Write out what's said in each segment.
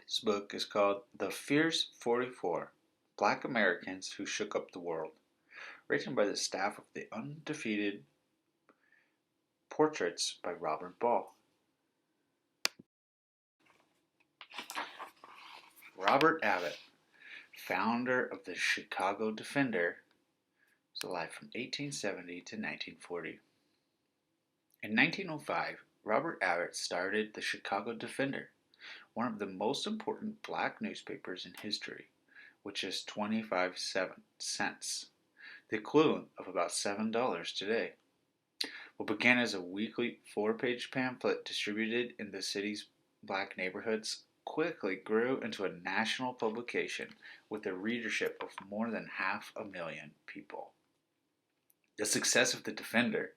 This book is called The Fierce 44, Black Americans Who Shook Up the World, written by the staff of The Undefeated, portraits by Robert Ball. Robert Abbott, founder of the Chicago Defender, was alive from 1870 to 1940. In 1905, Robert Abbott started the Chicago Defender, one of the most important black newspapers in history, which is 25 cents, the equivalent of about $7 today. What began as a weekly 4-page pamphlet distributed in the city's black neighborhoods quickly grew into a national publication with a readership of more than 500,000 people. The success of the Defender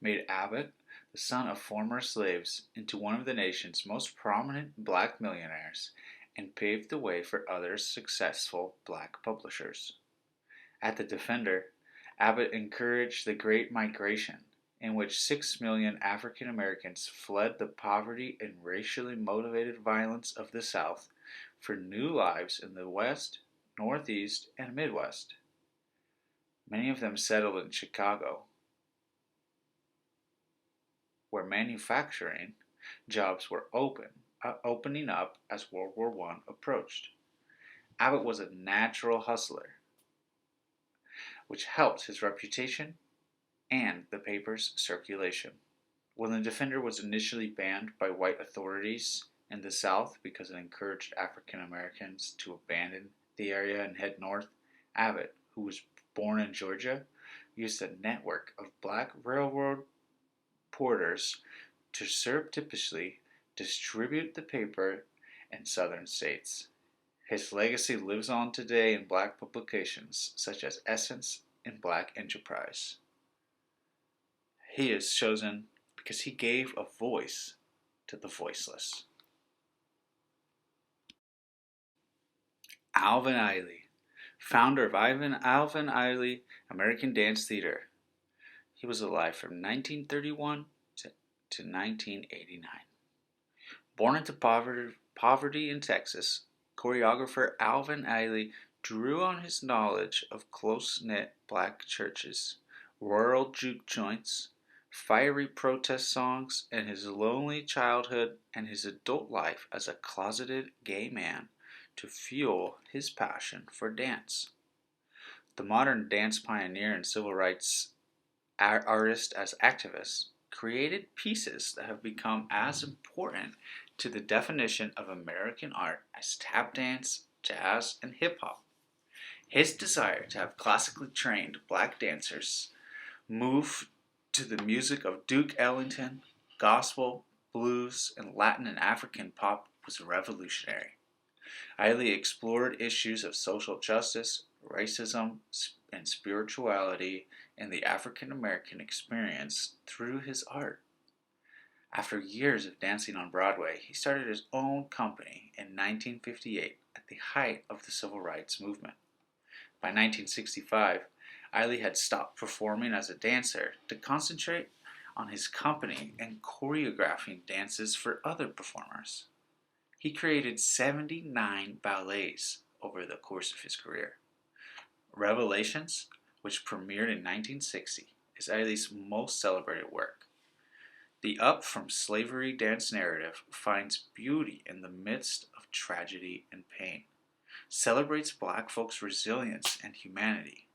made Abbott, the son of former slaves, into one of the nation's most prominent black millionaires and paved the way for other successful black publishers. At the Defender, Abbott encouraged the Great Migration, in which 6 million African Americans fled the poverty and racially motivated violence of the South for new lives in the West, Northeast, and Midwest. Many of them settled in Chicago, where manufacturing jobs were opening up as World War I approached. Abbott was a natural hustler, which helped his reputation and the paper's circulation. When the Defender was initially banned by white authorities in the South because it encouraged African Americans to abandon the area and head north, Abbott, who was born in Georgia, used a network of black railroad porters to surreptitiously distribute the paper in southern states. His legacy lives on today in black publications such as Essence and Black Enterprise. He is chosen because he gave a voice to the voiceless. Alvin Ailey, founder of Alvin Ailey American Dance Theater. He was alive from 1931 to 1989. Born into poverty in Texas, choreographer Alvin Ailey drew on his knowledge of close-knit black churches, rural juke joints, fiery protest songs, and his lonely childhood and his adult life as a closeted gay man to fuel his passion for dance. The modern dance pioneer and civil rights artist as activist, created pieces that have become as important to the definition of American art as tap dance, jazz, and hip-hop. His desire to have classically trained black dancers move to the music of Duke Ellington, gospel, blues, and Latin and African pop was revolutionary. Ailey explored issues of social justice, racism, and spirituality in the African American experience through his art. After years of dancing on Broadway, he started his own company in 1958 at the height of the civil rights movement. By 1965, Ailey had stopped performing as a dancer to concentrate on his company and choreographing dances for other performers. He created 79 ballets over the course of his career. Revelations, which premiered in 1960, is Ailey's most celebrated work. The Up From Slavery dance narrative finds beauty in the midst of tragedy and pain, celebrates black folks' resilience and humanity,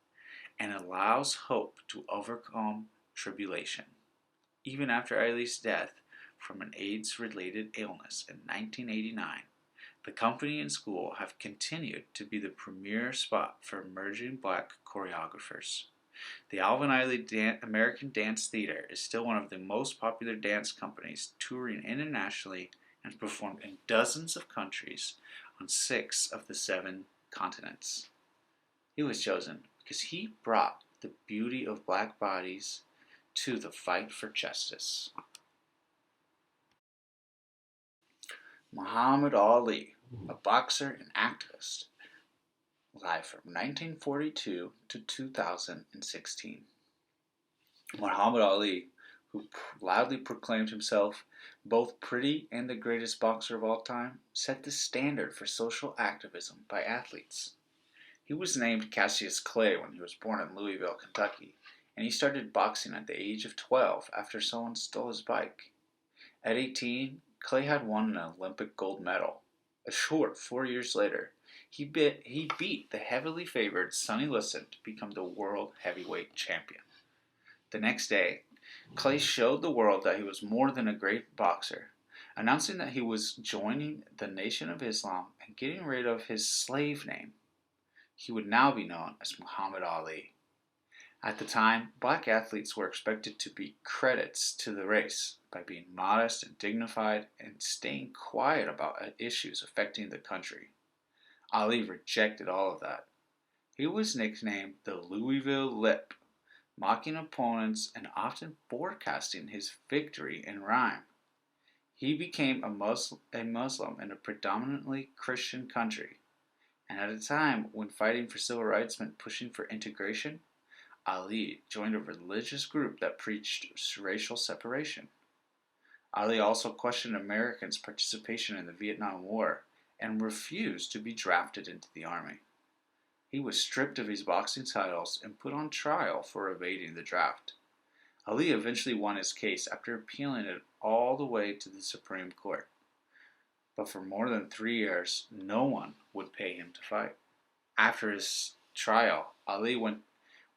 and allows hope to overcome tribulation. Even after Ailey's death from an AIDS-related illness in 1989, the company and school have continued to be the premier spot for emerging black choreographers. The Alvin Ailey American Dance Theater is still one of the most popular dance companies, touring internationally and performed in dozens of countries on 6 of the 7 continents. He was chosen because he brought the beauty of black bodies to the fight for justice. Muhammad Ali, a boxer and activist, alive from 1942 to 2016. Muhammad Ali, who loudly proclaimed himself both pretty and the greatest boxer of all time, set the standard for social activism by athletes. He was named Cassius Clay when he was born in Louisville, Kentucky, and he started boxing at the age of 12 after someone stole his bike. At 18, Clay had won an Olympic gold medal. A short 4 years later, he beat the heavily favored Sonny Liston to become the world heavyweight champion. The next day, Clay showed the world that he was more than a great boxer, announcing that he was joining the Nation of Islam and getting rid of his slave name. He would now be known as Muhammad Ali. At the time, black athletes were expected to be credits to the race by being modest and dignified and staying quiet about issues affecting the country. Ali rejected all of that. He was nicknamed the Louisville Lip, mocking opponents and often forecasting his victory in rhyme. He became a Muslim in a predominantly Christian country, and at a time when fighting for civil rights meant pushing for integration, Ali joined a religious group that preached racial separation. Ali also questioned Americans' participation in the Vietnam War and refused to be drafted into the army. He was stripped of his boxing titles and put on trial for evading the draft. Ali eventually won his case after appealing it all the way to the Supreme Court. But for more than 3 years, no one would pay him to fight. After his trial, Ali went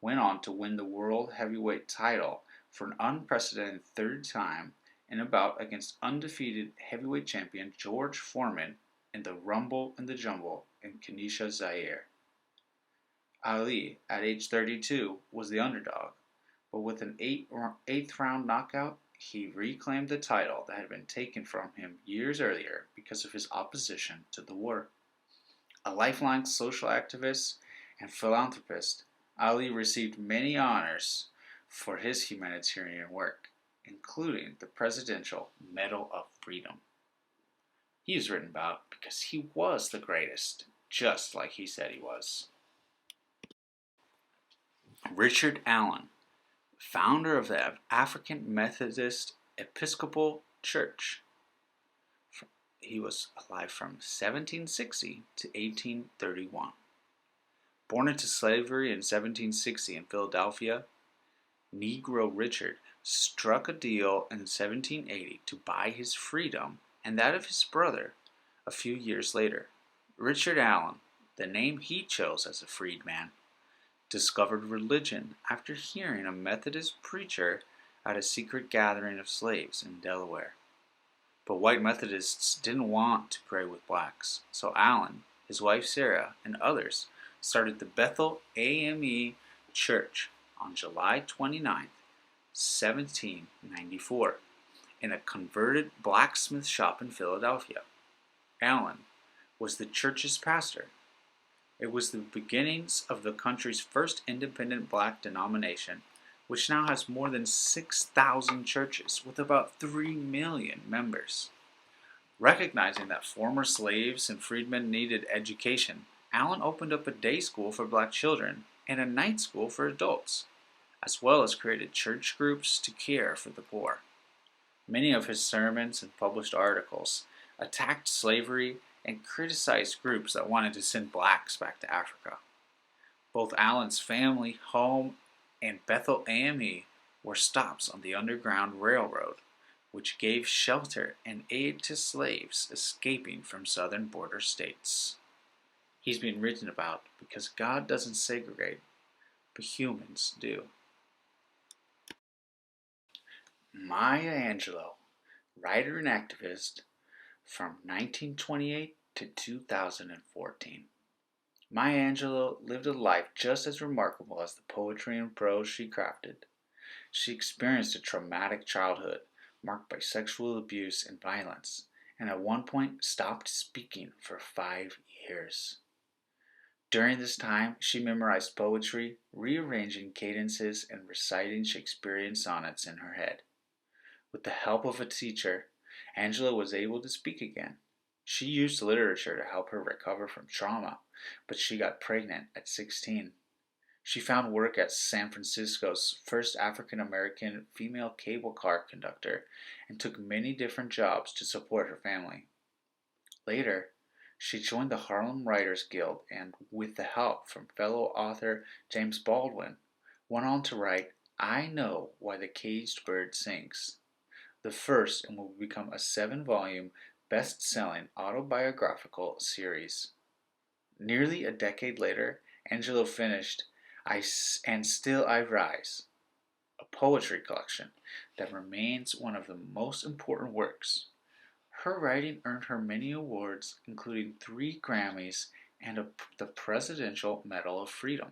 on to win the world heavyweight title for an unprecedented third time in a bout against undefeated heavyweight champion George Foreman in the Rumble in the Jumble in Kenesha, Zaire. Ali, at age 32, was the underdog, but with an eighth round knockout, he reclaimed the title that had been taken from him years earlier because of his opposition to the war. A lifelong social activist and philanthropist, Ali received many honors for his humanitarian work, including the Presidential Medal of Freedom. He is written about because he was the greatest, just like he said he was. Richard Allen, founder of the African Methodist Episcopal Church. He was alive from 1760 to 1831. Born into slavery in 1760 in Philadelphia, Negro Richard struck a deal in 1780 to buy his freedom and that of his brother a few years later. Richard Allen, the name he chose as a freedman, discovered religion after hearing a Methodist preacher at a secret gathering of slaves in Delaware. But white Methodists didn't want to pray with blacks, so Allen, his wife Sarah, and others started the Bethel AME Church on July 29, 1794, in a converted blacksmith shop in Philadelphia. Allen was the church's pastor. It was the beginnings of the country's first independent black denomination, which now has more than 6,000 churches with about 3 million members. Recognizing that former slaves and freedmen needed education, Allen opened up a day school for black children and a night school for adults, as well as created church groups to care for the poor. Many of his sermons and published articles attacked slavery and criticized groups that wanted to send blacks back to Africa. Both Allen's family home and Bethel AME were stops on the Underground Railroad, which gave shelter and aid to slaves escaping from southern border states. He's been written about because God doesn't segregate, but humans do. Maya Angelou, writer and activist from 1928 to 2014. Maya Angelou lived a life just as remarkable as the poetry and prose she crafted. She experienced a traumatic childhood marked by sexual abuse and violence, and at one point stopped speaking for 5 years. During this time, she memorized poetry, rearranging cadences and reciting Shakespearean sonnets in her head. With the help of a teacher, Angelou was able to speak again. She used literature to help her recover from trauma, but she got pregnant at 16. She found work as San Francisco's first African American female cable car conductor and took many different jobs to support her family. Later, she joined the Harlem Writers Guild and, with the help from fellow author James Baldwin, went on to write I Know Why the Caged Bird Sings, the first and will become a 7-volume, best-selling autobiographical series. Nearly a decade later, Angelou finished And Still I Rise, a poetry collection that remains one of the most important works. Her writing earned her many awards, including 3 Grammys and the Presidential Medal of Freedom.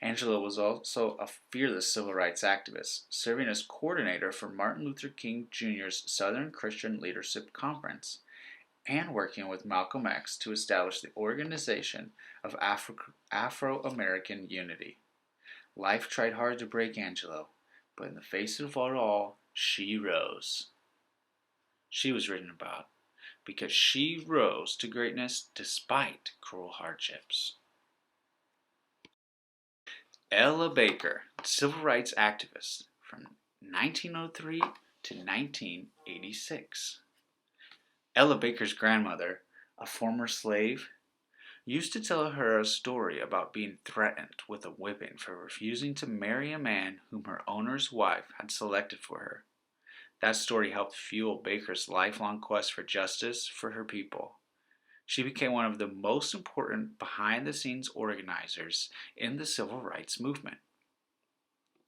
Angelou was also a fearless civil rights activist, serving as coordinator for Martin Luther King Jr.'s Southern Christian Leadership Conference and working with Malcolm X to establish the Organization of Afro-American Unity. Life tried hard to break Angelou, but in the face of it all, she rose. She was written about because she rose to greatness despite cruel hardships. Ella Baker, civil rights activist from 1903 to 1986. Ella Baker's grandmother, a former slave, used to tell her a story about being threatened with a whipping for refusing to marry a man whom her owner's wife had selected for her. That story helped fuel Baker's lifelong quest for justice for her people. She became one of the most important behind-the-scenes organizers in the civil rights movement.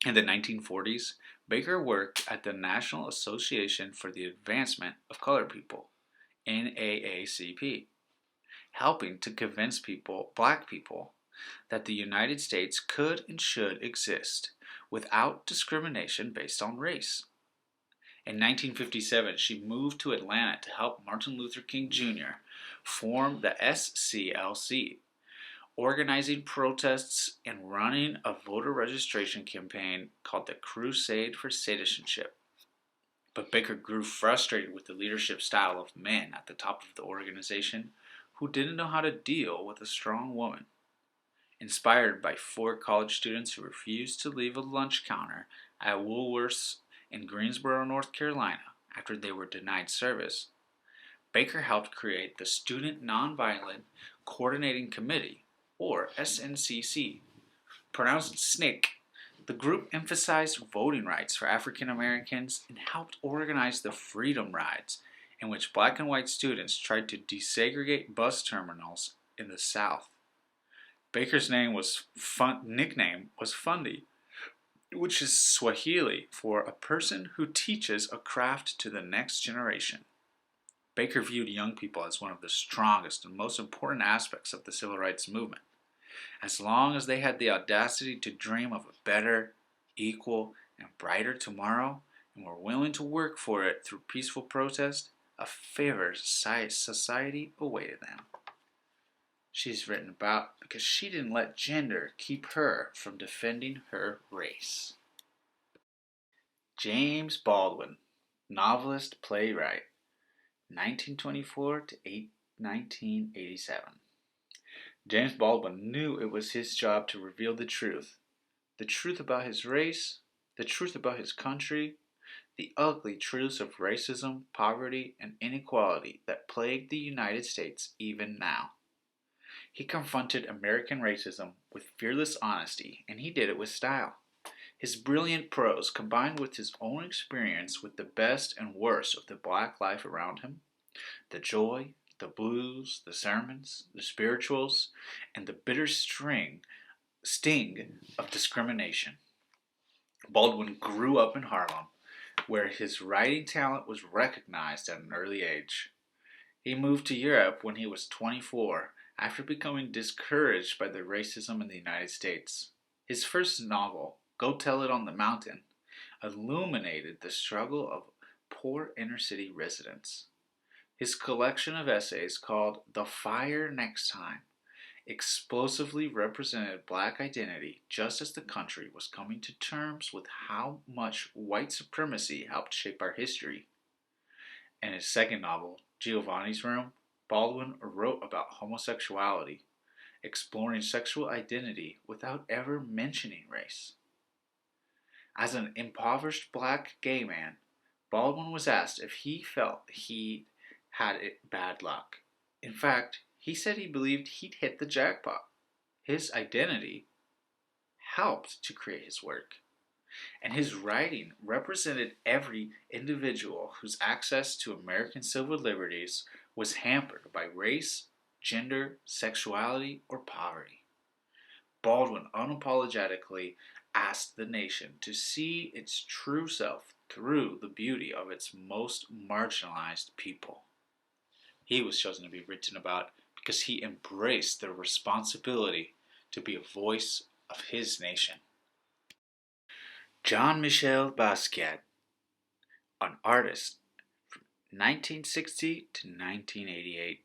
In the 1940s, Baker worked at the National Association for the Advancement of Colored People, NAACP, helping to convince black people, that the United States could and should exist without discrimination based on race. In 1957, she moved to Atlanta to help Martin Luther King Jr. form the SCLC, organizing protests and running a voter registration campaign called the Crusade for Citizenship. But Baker grew frustrated with the leadership style of men at the top of the organization who didn't know how to deal with a strong woman. Inspired by 4 college students who refused to leave a lunch counter at Woolworth's in Greensboro, North Carolina, after they were denied service, Baker helped create the Student Nonviolent Coordinating Committee, or SNCC. Pronounced SNCC, the group emphasized voting rights for African Americans and helped organize the Freedom Rides, in which black and white students tried to desegregate bus terminals in the South. Baker's nickname was Fundi, which is Swahili for a person who teaches a craft to the next generation. Baker viewed young people as one of the strongest and most important aspects of the civil rights movement. As long as they had the audacity to dream of a better, equal, and brighter tomorrow, and were willing to work for it through peaceful protest, a fairer society awaited them. She's written about because she didn't let gender keep her from defending her race. James Baldwin, novelist, playwright, 1924 to 1987. James Baldwin knew it was his job to reveal the truth about his race, the truth about his country, the ugly truths of racism, poverty, and inequality that plague the United States even now. He confronted American racism with fearless honesty, and he did it with style. His brilliant prose, combined with his own experience with the best and worst of the black life around him, the joy, the blues, the sermons, the spirituals, and the bitter sting of discrimination. Baldwin grew up in Harlem, where his writing talent was recognized at an early age. He moved to Europe when he was 24, after becoming discouraged by the racism in the United States. His first novel, Go Tell It on the Mountain, illuminated the struggle of poor inner-city residents. His collection of essays called The Fire Next Time explosively represented black identity just as the country was coming to terms with how much white supremacy helped shape our history. In his second novel, Giovanni's Room, Baldwin wrote about homosexuality, exploring sexual identity without ever mentioning race. As an impoverished black gay man, Baldwin was asked if he felt he had bad luck. In fact, he said he believed he'd hit the jackpot. His identity helped to create his work, and his writing represented every individual whose access to American civil liberties was hampered by race, gender, sexuality, or poverty. Baldwin unapologetically asked the nation to see its true self through the beauty of its most marginalized people. He was chosen to be written about because he embraced the responsibility to be a voice of his nation. Jean-Michel Basquiat, an artist from 1960 to 1988.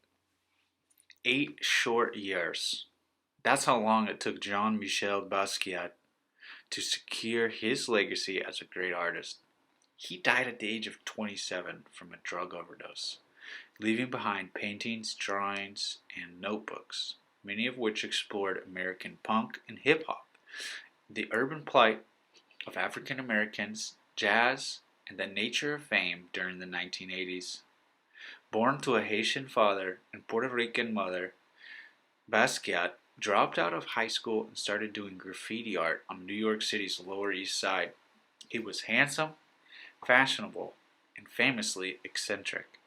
8 short years. That's how long it took Jean-Michel Basquiat to secure his legacy as a great artist. He died at the age of 27 from a drug overdose, leaving behind paintings, drawings, and notebooks, many of which explored American punk and hip-hop, the urban plight of African Americans, jazz, and the nature of fame during the 1980s. Born to a Haitian father and Puerto Rican mother, Basquiat dropped out of high school and started doing graffiti art on New York City's Lower East Side. He was handsome, fashionable, and famously eccentric.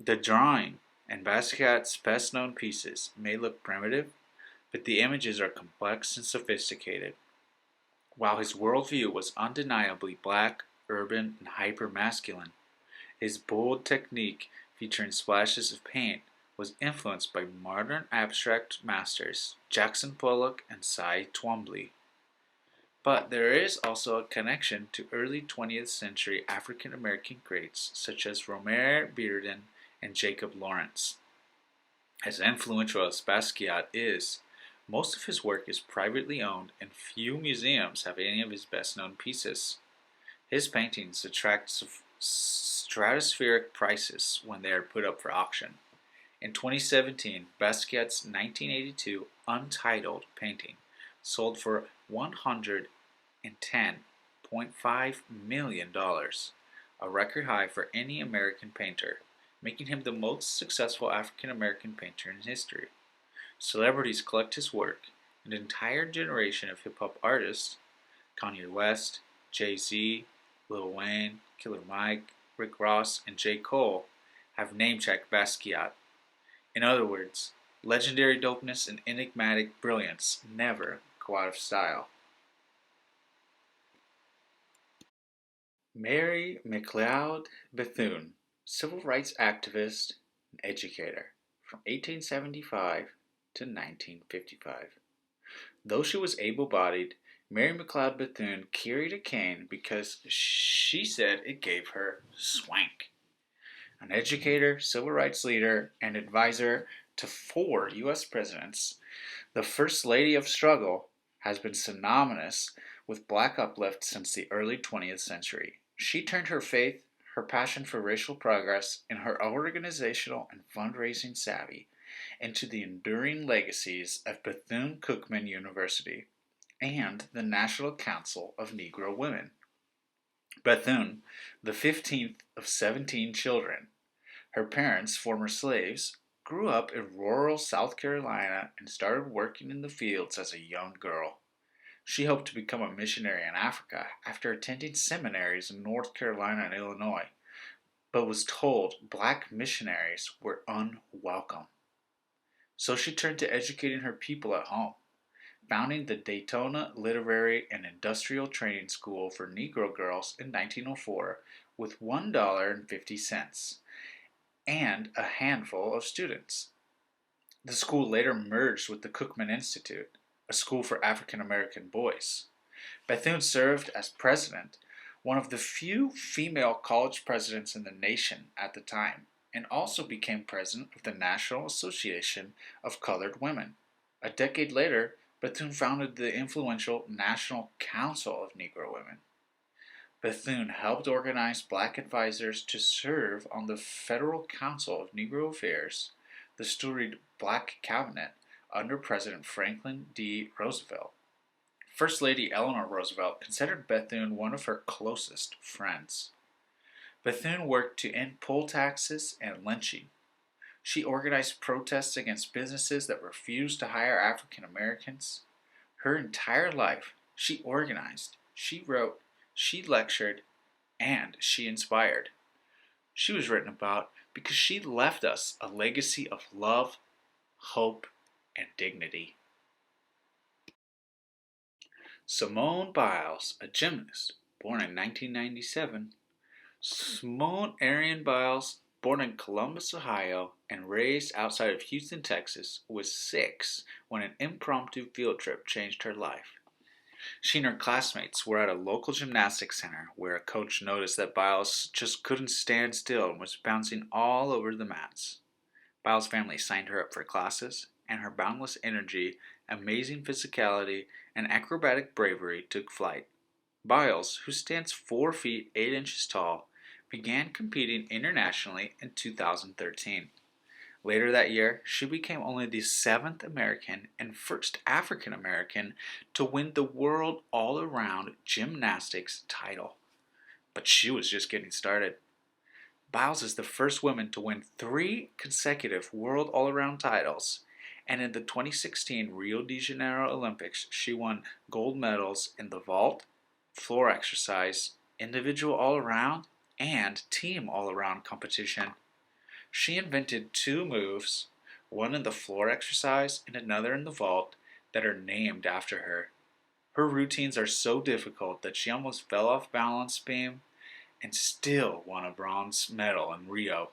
The drawing and Basquiat's best-known pieces may look primitive, but the images are complex and sophisticated. While his worldview was undeniably black, urban, and hyper-masculine, his bold technique featuring splashes of paint was influenced by modern abstract masters Jackson Pollock and Cy Twombly. But there is also a connection to early 20th century African American greats such as Romare Bearden and Jacob Lawrence. As influential as Basquiat is, most of his work is privately owned and few museums have any of his best-known pieces. His paintings attract stratospheric prices when they are put up for auction. In 2017, Basquiat's 1982 Untitled painting sold for $110.5 million, a record high for any American painter, making him the most successful African American painter in history. Celebrities collect his work. An entire generation of hip-hop artists, Kanye West, Jay-Z, Lil Wayne, Killer Mike, Rick Ross, and J. Cole, have name-checked Basquiat. In other words, legendary dopeness and enigmatic brilliance never go out of style. Mary McLeod Bethune, civil rights activist and educator, from 1875 to 1955. Though she was able-bodied, Mary McLeod Bethune carried a cane because she said it gave her swank. An educator, civil rights leader, and advisor to 4 U.S. presidents, the First Lady of Struggle has been synonymous with black uplift since the early 20th century. She turned her faith, her passion for racial progress, and her organizational and fundraising savvy into the enduring legacies of Bethune-Cookman University and the National Council of Negro Women. Bethune, the 15th of 17 children, her parents, former slaves, grew up in rural South Carolina and started working in the fields as a young girl. She hoped to become a missionary in Africa after attending seminaries in North Carolina and Illinois, but was told black missionaries were unwelcome. So she turned to educating her people at home, founding the Daytona Literary and Industrial Training School for Negro Girls in 1904 with $1.50 and a handful of students. The school later merged with the Cookman Institute, a school for African American boys. Bethune served as president, one of the few female college presidents in the nation at the time, and also became president of the National Association of Colored Women. A decade later, Bethune founded the influential National Council of Negro Women. Bethune helped organize black advisors to serve on the Federal Council of Negro Affairs, the storied Black Cabinet, under President Franklin D. Roosevelt. First Lady Eleanor Roosevelt considered Bethune one of her closest friends. Bethune worked to end poll taxes and lynching. She organized protests against businesses that refused to hire African Americans. Her entire life, she organized, she wrote, she lectured, and she inspired. She was written about because she left us a legacy of love, hope, and dignity. Simone Biles, a gymnast, born in 1997. Simone Arian Biles, born in Columbus, Ohio, and raised outside of Houston, Texas, was 6 when an impromptu field trip changed her life. She and her classmates were at a local gymnastics center where a coach noticed that Biles just couldn't stand still and was bouncing all over the mats. Biles' family signed her up for classes, and her boundless energy, amazing physicality, and acrobatic bravery took flight. Biles, who stands 4 feet 8 inches tall, began competing internationally in 2013. Later that year, she became only the 7th American and first African American to win the World All-Around Gymnastics title. But she was just getting started. Biles is the first woman to win 3 consecutive World All-Around titles, and in the 2016 Rio de Janeiro Olympics, she won gold medals in the vault, floor exercise, individual all-around, and team all-around competition. She invented 2 moves, one in the floor exercise and another in the vault, that are named after her. Her routines are so difficult that she almost fell off balance beam and still won a bronze medal in Rio.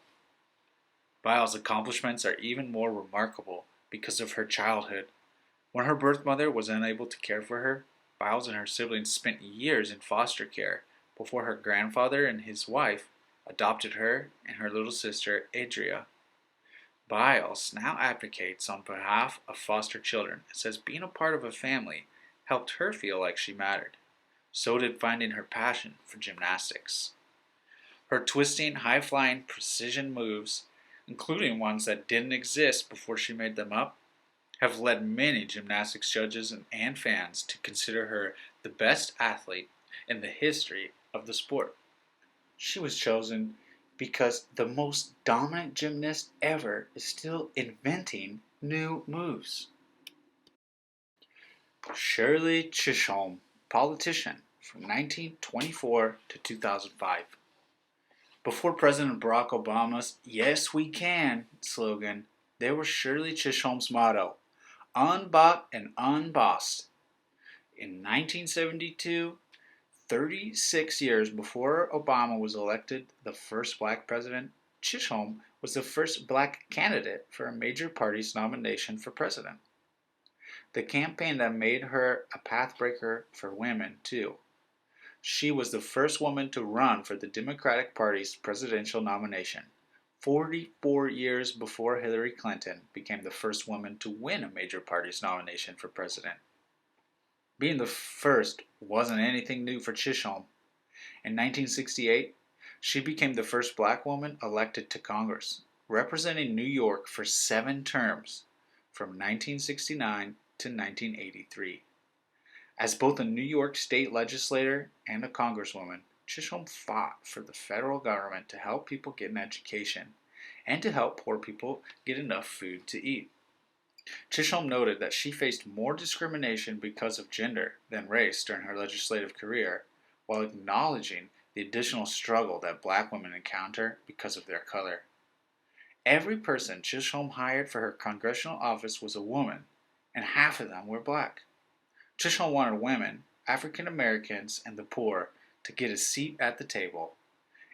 Biles' accomplishments are even more remarkable because of her childhood. When her birth mother was unable to care for her, Biles and her siblings spent years in foster care before her grandfather and his wife adopted her and her little sister Adria. Biles now advocates on behalf of foster children and says being a part of a family helped her feel like she mattered. So did finding her passion for gymnastics. Her twisting, high-flying precision moves, including ones that didn't exist before she made them up, have led many gymnastics judges and fans to consider her the best athlete in the history of the sport. She was chosen because the most dominant gymnast ever is still inventing new moves. Shirley Chisholm, politician from 1924 to 2005. Before President Barack Obama's "Yes, we can" slogan, there was Shirley Chisholm's motto, "Unbought and unbossed." In 1972, 36 years before Obama was elected the first black president, Chisholm was the first black candidate for a major party's nomination for president. The campaign that made her a pathbreaker for women, too. She was the first woman to run for the Democratic Party's presidential nomination, 44 years before Hillary Clinton became the first woman to win a major party's nomination for president. Being the first wasn't anything new for Chisholm. In 1968, she became the first black woman elected to Congress, representing New York for 7 terms, from 1969 to 1983. As both a New York state legislator and a congresswoman, Chisholm fought for the federal government to help people get an education and to help poor people get enough food to eat. Chisholm noted that she faced more discrimination because of gender than race during her legislative career, while acknowledging the additional struggle that black women encounter because of their color. Every person Chisholm hired for her congressional office was a woman, and half of them were black. Chisholm wanted women, African Americans, and the poor to get a seat at the table.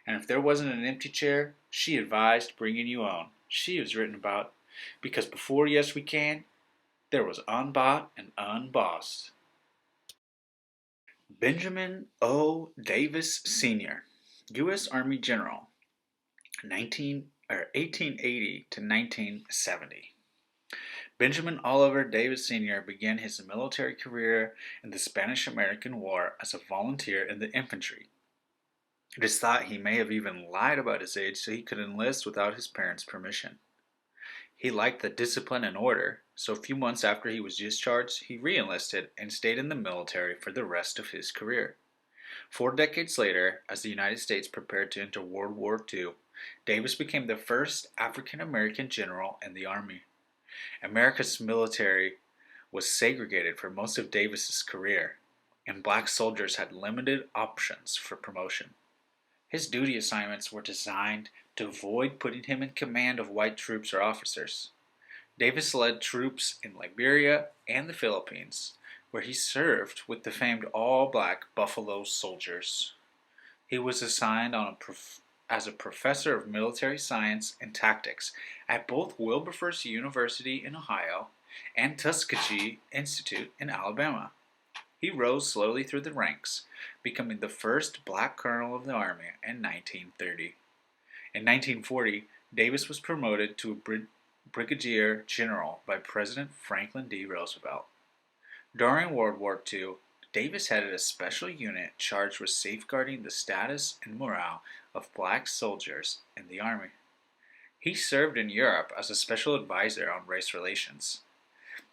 And if there wasn't an empty chair, she advised bringing you own. She was written about because before Yes We Can, there was Unbought and Unbossed. Benjamin O. Davis Sr., U.S. Army General, 1880 to 1970. Benjamin Oliver Davis Sr. began his military career in the Spanish-American War as a volunteer in the infantry. It is thought he may have even lied about his age so he could enlist without his parents' permission. He liked the discipline and order, so a few months after he was discharged, he re-enlisted and stayed in the military for the rest of his career. 4 decades later, as the United States prepared to enter World War II, Davis became the first African American general in the Army. America's military was segregated for most of Davis's career, and black soldiers had limited options for promotion. His duty assignments were designed to avoid putting him in command of white troops or officers. Davis led troops in Liberia and the Philippines, where he served with the famed all-black Buffalo Soldiers. He was assigned as a professor of military science and tactics at both Wilberforce University in Ohio and Tuskegee Institute in Alabama. He rose slowly through the ranks, becoming the first black colonel of the Army in 1930. In 1940, Davis was promoted to a brigadier general by President Franklin D. Roosevelt. During World War II, Davis headed a special unit charged with safeguarding the status and morale of black soldiers in the Army. He served in Europe as a special advisor on race relations.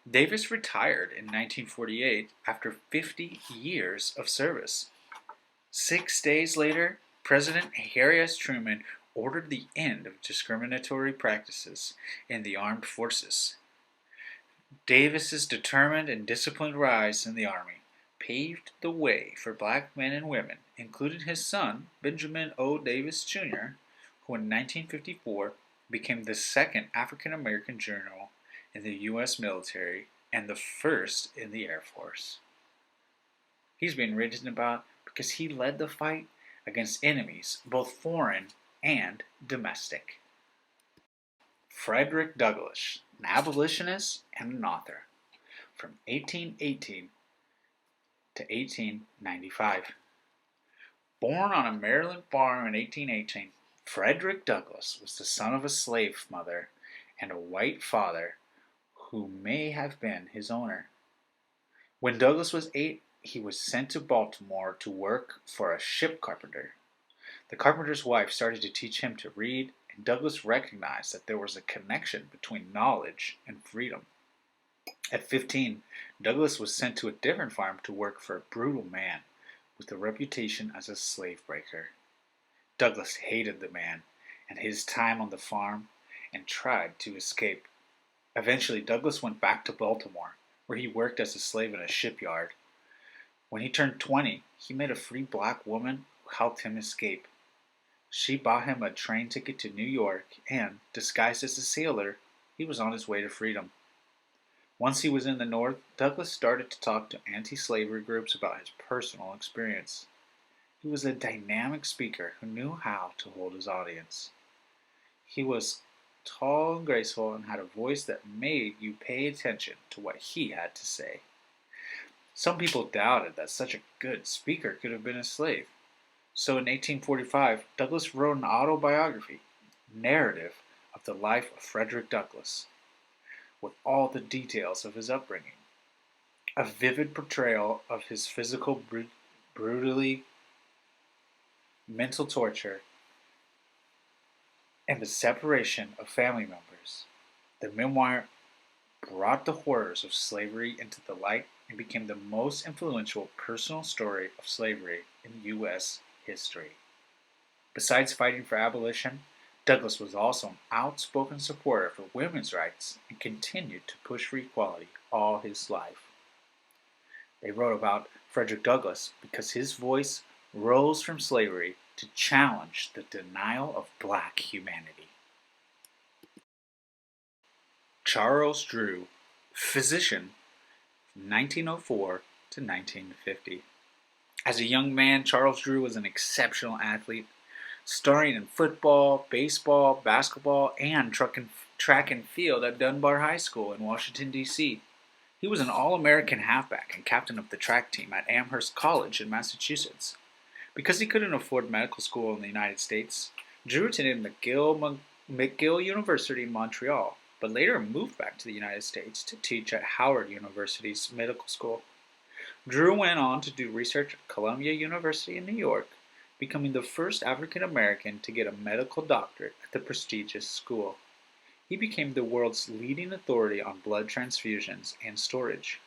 Davis retired in 1948 after 50 years of service. 6 days later, President Harriet Tubman ordered the end of discriminatory practices in the armed forces. Davis's determined and disciplined rise in the Army paved the way for black men and women, including his son, Benjamin O. Davis, Jr., who in 1954 became the second African American general in the U.S. military and the first in the Air Force. He's been written about because he led the fight against enemies, both foreign and domestic. Frederick Douglass, an abolitionist and an author, from 1818 to 1895. Born on a Maryland farm in 1818, Frederick Douglass was the son of a slave mother and a white father who may have been his owner. When Douglass was 8, he was sent to Baltimore to work for a ship carpenter. The carpenter's wife started to teach him to read, and Douglass recognized that there was a connection between knowledge and freedom. At 15, Douglass was sent to a different farm to work for a brutal man with a reputation as a slave breaker. Douglass hated the man and his time on the farm and tried to escape. Eventually, Douglass went back to Baltimore, where he worked as a slave in a shipyard. When he turned 20, he met a free black woman who helped him escape. She bought him a train ticket to New York, and, disguised as a sailor, he was on his way to freedom. Once he was in the North, Douglass started to talk to anti-slavery groups about his personal experience. He was a dynamic speaker who knew how to hold his audience. He was tall and graceful and had a voice that made you pay attention to what he had to say. Some people doubted that such a good speaker could have been a slave. So in 1845, Douglass wrote an autobiography, narrative of the life of Frederick Douglass, with all the details of his upbringing. A vivid portrayal of his physical brutally, mental torture, and the separation of family members. The memoir brought the horrors of slavery into the light and became the most influential personal story of slavery in U.S. history. Besides fighting for abolition, Douglass was also an outspoken supporter for women's rights and continued to push for equality all his life. They wrote about Frederick Douglass because his voice rose from slavery to challenge the denial of black humanity. Charles Drew, physician, from 1904 to 1950. As a young man, Charles Drew was an exceptional athlete, starring in football, baseball, basketball, and track and field at Dunbar High School in Washington, D.C. He was an All-American halfback and captain of the track team at Amherst College in Massachusetts. Because he couldn't afford medical school in the United States, Drew attended McGill University in Montreal, but later moved back to the United States to teach at Howard University's medical school. Drew went on to do research at Columbia University in New York, becoming the first African American to get a medical doctorate at the prestigious school. He became the world's leading authority on blood transfusions and storage.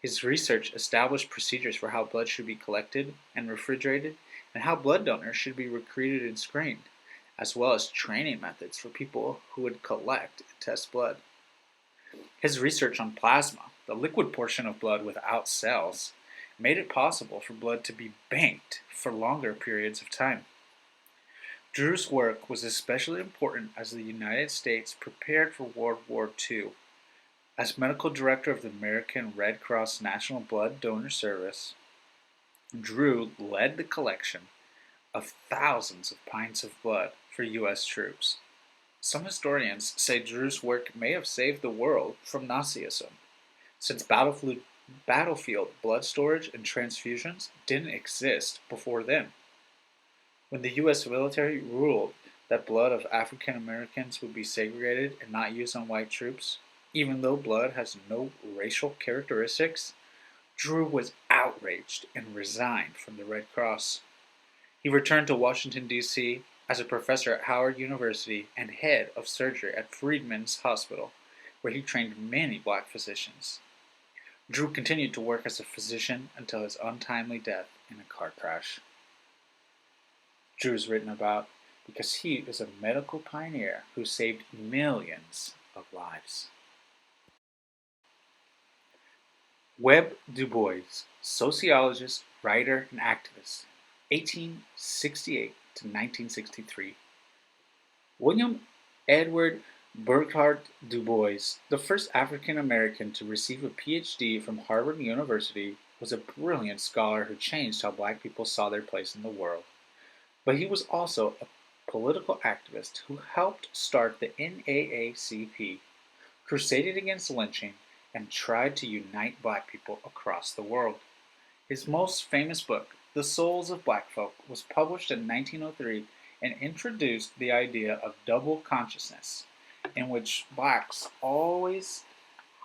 His research established procedures for how blood should be collected and refrigerated, and how blood donors should be recruited and screened, as well as training methods for people who would collect and test blood. His research on plasma, the liquid portion of blood without cells, made it possible for blood to be banked for longer periods of time. Drew's work was especially important as the United States prepared for World War II. As medical director of the American Red Cross National Blood Donor Service, Drew led the collection of thousands of pints of blood for U.S. troops. Some historians say Drew's work may have saved the world from Nazism, since battlefield blood storage and transfusions didn't exist before then. When the U.S. military ruled that blood of African Americans would be segregated and not used on white troops, even though blood has no racial characteristics, Drew was outraged and resigned from the Red Cross. He returned to Washington, D.C. as a professor at Howard University and head of surgery at Freedman's Hospital, where he trained many black physicians. Drew continued to work as a physician until his untimely death in a car crash. Drew is written about because he is a medical pioneer who saved millions of lives. W.E.B. Du Bois, sociologist, writer, and activist, 1868 to 1963. William Edward Burghardt Du Bois, the first African American to receive a PhD from Harvard University, was a brilliant scholar who changed how black people saw their place in the world. But he was also a political activist who helped start the NAACP, crusaded against lynching, and tried to unite black people across the world. His most famous book, The Souls of Black Folk, was published in 1903 and introduced the idea of double consciousness, in which blacks always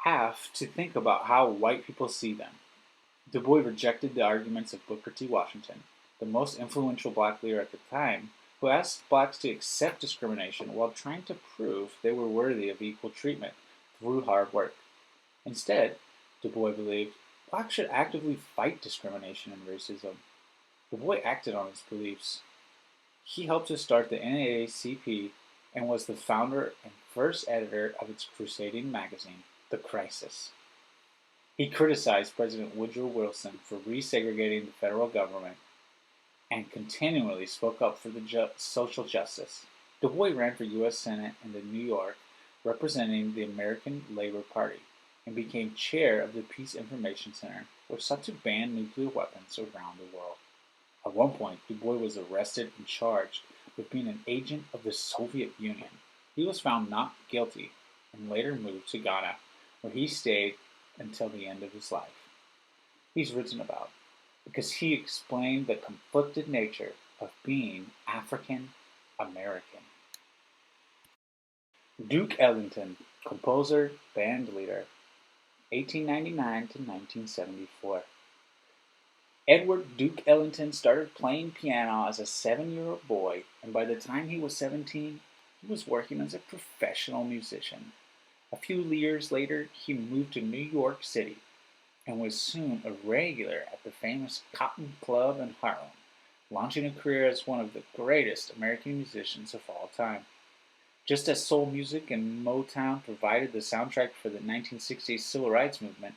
have to think about how white people see them. Du Bois rejected the arguments of Booker T. Washington, the most influential black leader at the time, who asked blacks to accept discrimination while trying to prove they were worthy of equal treatment through hard work. Instead, Du Bois believed blacks should actively fight discrimination and racism. Du Bois acted on his beliefs. He helped to start the NAACP and was the founder and first editor of its crusading magazine, The Crisis. He criticized President Woodrow Wilson for resegregating the federal government and continually spoke up for the social justice. Du Bois ran for U.S. Senate in New York, representing the American Labor Party, and became chair of the Peace Information Center, which sought to ban nuclear weapons around the world. At one point, Du Bois was arrested and charged with being an agent of the Soviet Union. He was found not guilty and later moved to Ghana, where he stayed until the end of his life. He's written about because he explained the conflicted nature of being African American. Duke Ellington, composer, band leader, 1899 to 1974. Edward Duke Ellington started playing piano as a 7-year-old boy, and by the time he was 17, he was working as a professional musician. A few years later, he moved to New York City and was soon a regular at the famous Cotton Club in Harlem, launching a career as one of the greatest American musicians of all time. Just as soul music and Motown provided the soundtrack for the 1960s civil rights movement,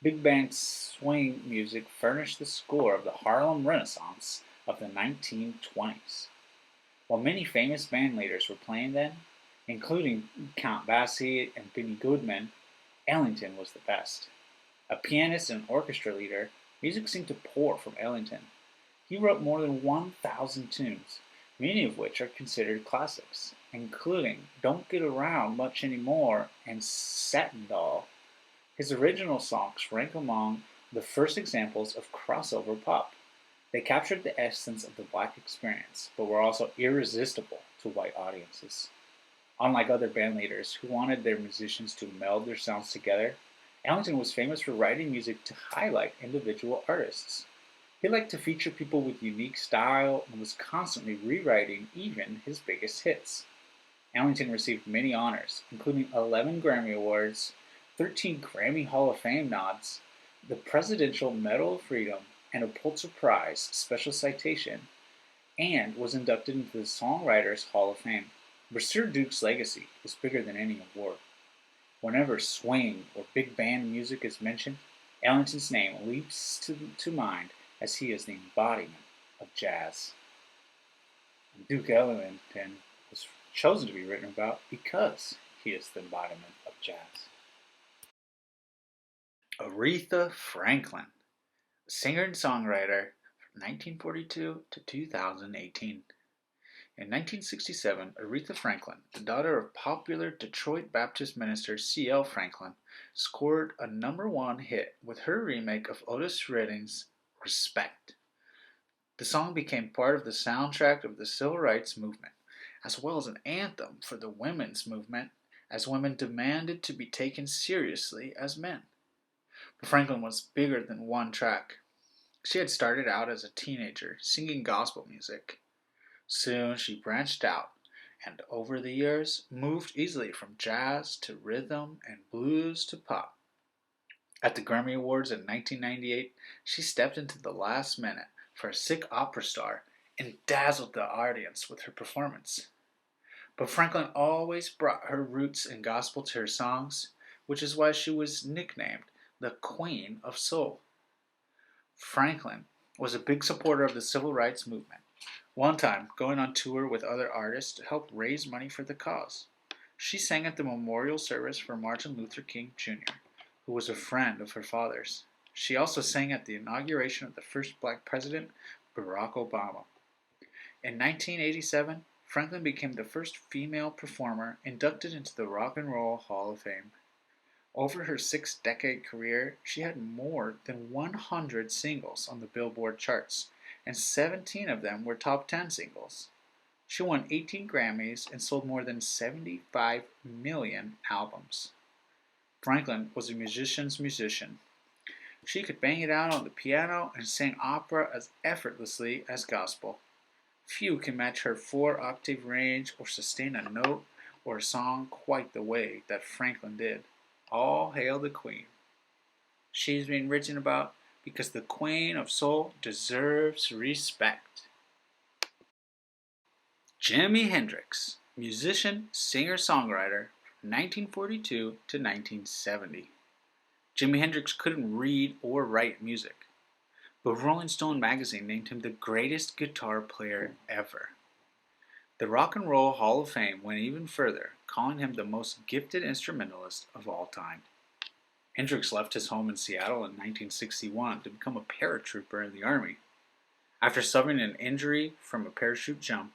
big band swing music furnished the score of the Harlem Renaissance of the 1920s. While many famous band leaders were playing then, including Count Basie and Benny Goodman, Ellington was the best. A pianist and orchestra leader, music seemed to pour from Ellington. He wrote more than 1,000 tunes, many of which are considered classics, including Don't Get Around Much Anymore and Satin Doll. His original songs rank among the first examples of crossover pop. They captured the essence of the black experience, but were also irresistible to white audiences. Unlike other bandleaders who wanted their musicians to meld their sounds together, Ellington was famous for writing music to highlight individual artists. He liked to feature people with unique style and was constantly rewriting even his biggest hits. Ellington received many honors, including 11 Grammy Awards, 13 Grammy Hall of Fame nods, the Presidential Medal of Freedom, and a Pulitzer Prize special citation, and was inducted into the Songwriters Hall of Fame. But Sir Duke's legacy is bigger than any award. Whenever swing or big band music is mentioned, Ellington's name leaps to mind as he is the embodiment of jazz. And Duke Ellington was chosen to be written about because he is the embodiment of jazz. Aretha Franklin, singer and songwriter from 1942 to 2018. In 1967, Aretha Franklin, the daughter of popular Detroit Baptist minister C.L. Franklin, scored a #1 hit with her remake of Otis Redding's Respect. The song became part of the soundtrack of the Civil Rights Movement, as well as an anthem for the women's movement, as women demanded to be taken seriously as men. But Franklin was bigger than one track. She had started out as a teenager singing gospel music. Soon she branched out, and over the years moved easily from jazz to rhythm and blues to pop. At the Grammy Awards in 1998, she stepped into the last minute for a sick opera star and dazzled the audience with her performance. But Franklin always brought her roots in gospel to her songs, which is why she was nicknamed the Queen of Soul. Franklin was a big supporter of the Civil Rights Movement, one time going on tour with other artists to help raise money for the cause. She sang at the memorial service for Martin Luther King Jr., who was a friend of her father's. She also sang at the inauguration of the first black president, Barack Obama. In 1987, Franklin became the first female performer inducted into the Rock and Roll Hall of Fame. Over her 6-decade career, she had more than 100 singles on the Billboard charts, and 17 of them were top 10 singles. She won 18 Grammys and sold more than 75 million albums. Franklin was a musician's musician. She could bang it out on the piano and sang opera as effortlessly as gospel. Few can match her 4-octave range or sustain a note or a song quite the way that Franklin did. All hail the Queen. She's been written about because the Queen of Soul deserves respect. Jimi Hendrix, musician, singer-songwriter from 1942 to 1970. Jimi Hendrix couldn't read or write music, but Rolling Stone magazine named him the greatest guitar player ever. The Rock and Roll Hall of Fame went even further, calling him the most gifted instrumentalist of all time. Hendrix left his home in Seattle in 1961 to become a paratrooper in the Army. After suffering an injury from a parachute jump,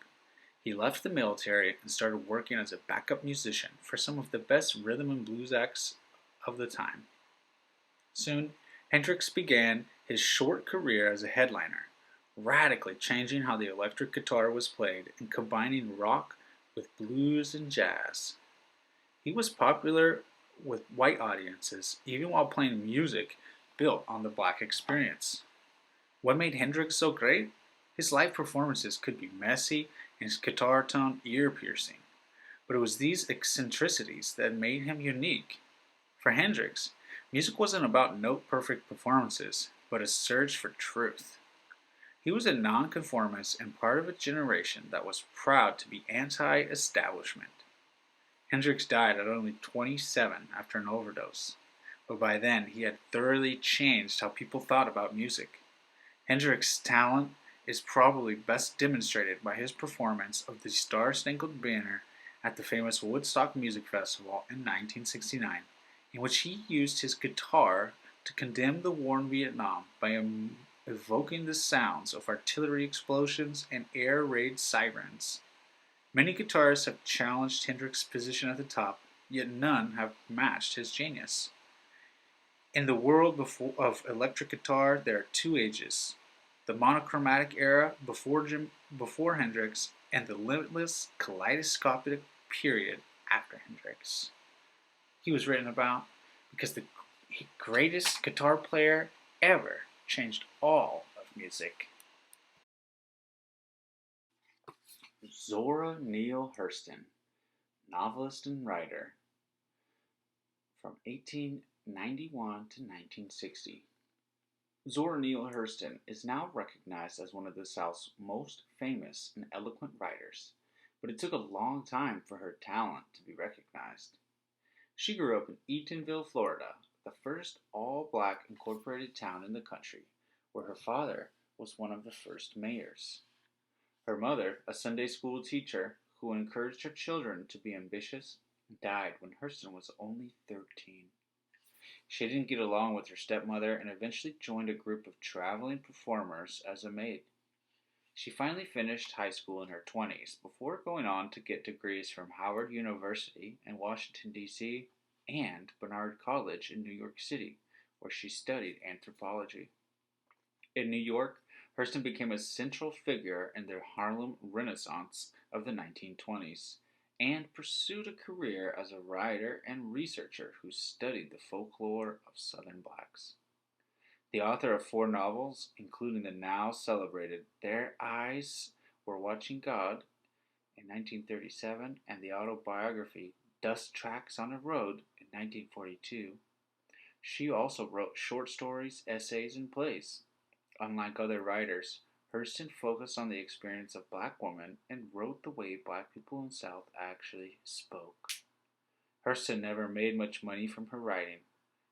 he left the military and started working as a backup musician for some of the best rhythm and blues acts of the time. Soon, Hendrix began his short career as a headliner, radically changing how the electric guitar was played and combining rock with blues and jazz. He was popular with white audiences, even while playing music built on the black experience. What made Hendrix so great? His live performances could be messy and his guitar tone ear-piercing, but it was these eccentricities that made him unique. For Hendrix, music wasn't about note-perfect performances, but a search for truth. He was a nonconformist and part of a generation that was proud to be anti-establishment. Hendrix died at only 27 after an overdose, but by then he had thoroughly changed how people thought about music. Hendrix's talent is probably best demonstrated by his performance of the Star-Spangled Banner at the famous Woodstock Music Festival in 1969, in which he used his guitar to condemn the war in Vietnam by evoking the sounds of artillery explosions and air raid sirens. Many guitarists have challenged Hendrix's position at the top, yet none have matched his genius. In the world of electric guitar, there are two ages: the monochromatic era before Hendrix, and the limitless kaleidoscopic period after Hendrix. He was written about because the greatest guitar player ever changed all of music. Zora Neale Hurston, novelist and writer from 1891 to 1960. Zora Neale Hurston is now recognized as one of the South's most famous and eloquent writers, but it took a long time for her talent to be recognized. She grew up in Eatonville, Florida, the first all-black incorporated town in the country, where her father was one of the first mayors. Her mother, a Sunday school teacher who encouraged her children to be ambitious, died when Hurston was only 13. She didn't get along with her stepmother and eventually joined a group of traveling performers as a maid. She finally finished high school in her 20s before going on to get degrees from Howard University in Washington, D.C. and Barnard College in New York City, where she studied anthropology. In New York, Hurston became a central figure in the Harlem Renaissance of the 1920s and pursued a career as a writer and researcher who studied the folklore of Southern blacks. The author of 4 novels, including the now celebrated Their Eyes Were Watching God in 1937 and the autobiography Dust Tracks on a Road in 1942, she also wrote short stories, essays, and plays. Unlike other writers, Hurston focused on the experience of black women and wrote the way black people in the South actually spoke. Hurston never made much money from her writing.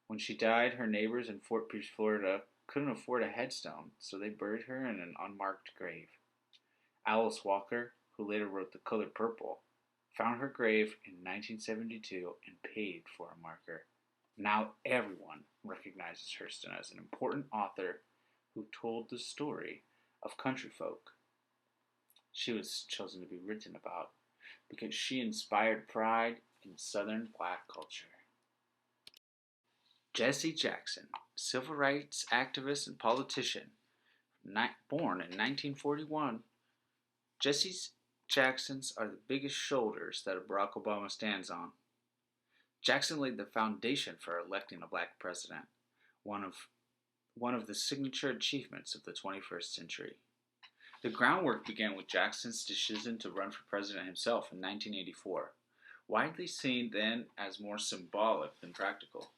When she died, her neighbors in Fort Pierce, Florida couldn't afford a headstone, so they buried her in an unmarked grave. Alice Walker, who later wrote The Color Purple, found her grave in 1972 and paid for a marker. Now everyone recognizes Hurston as an important author who told the story of country folk. She was chosen to be written about because she inspired pride in Southern black culture. Jesse Jackson, civil rights activist and politician, born in 1941. Jesse Jacksons are the biggest shoulders that Barack Obama stands on. Jackson laid the foundation for electing a black president, one of the signature achievements of the 21st century. The groundwork began with Jackson's decision to run for president himself in 1984, widely seen then as more symbolic than practical.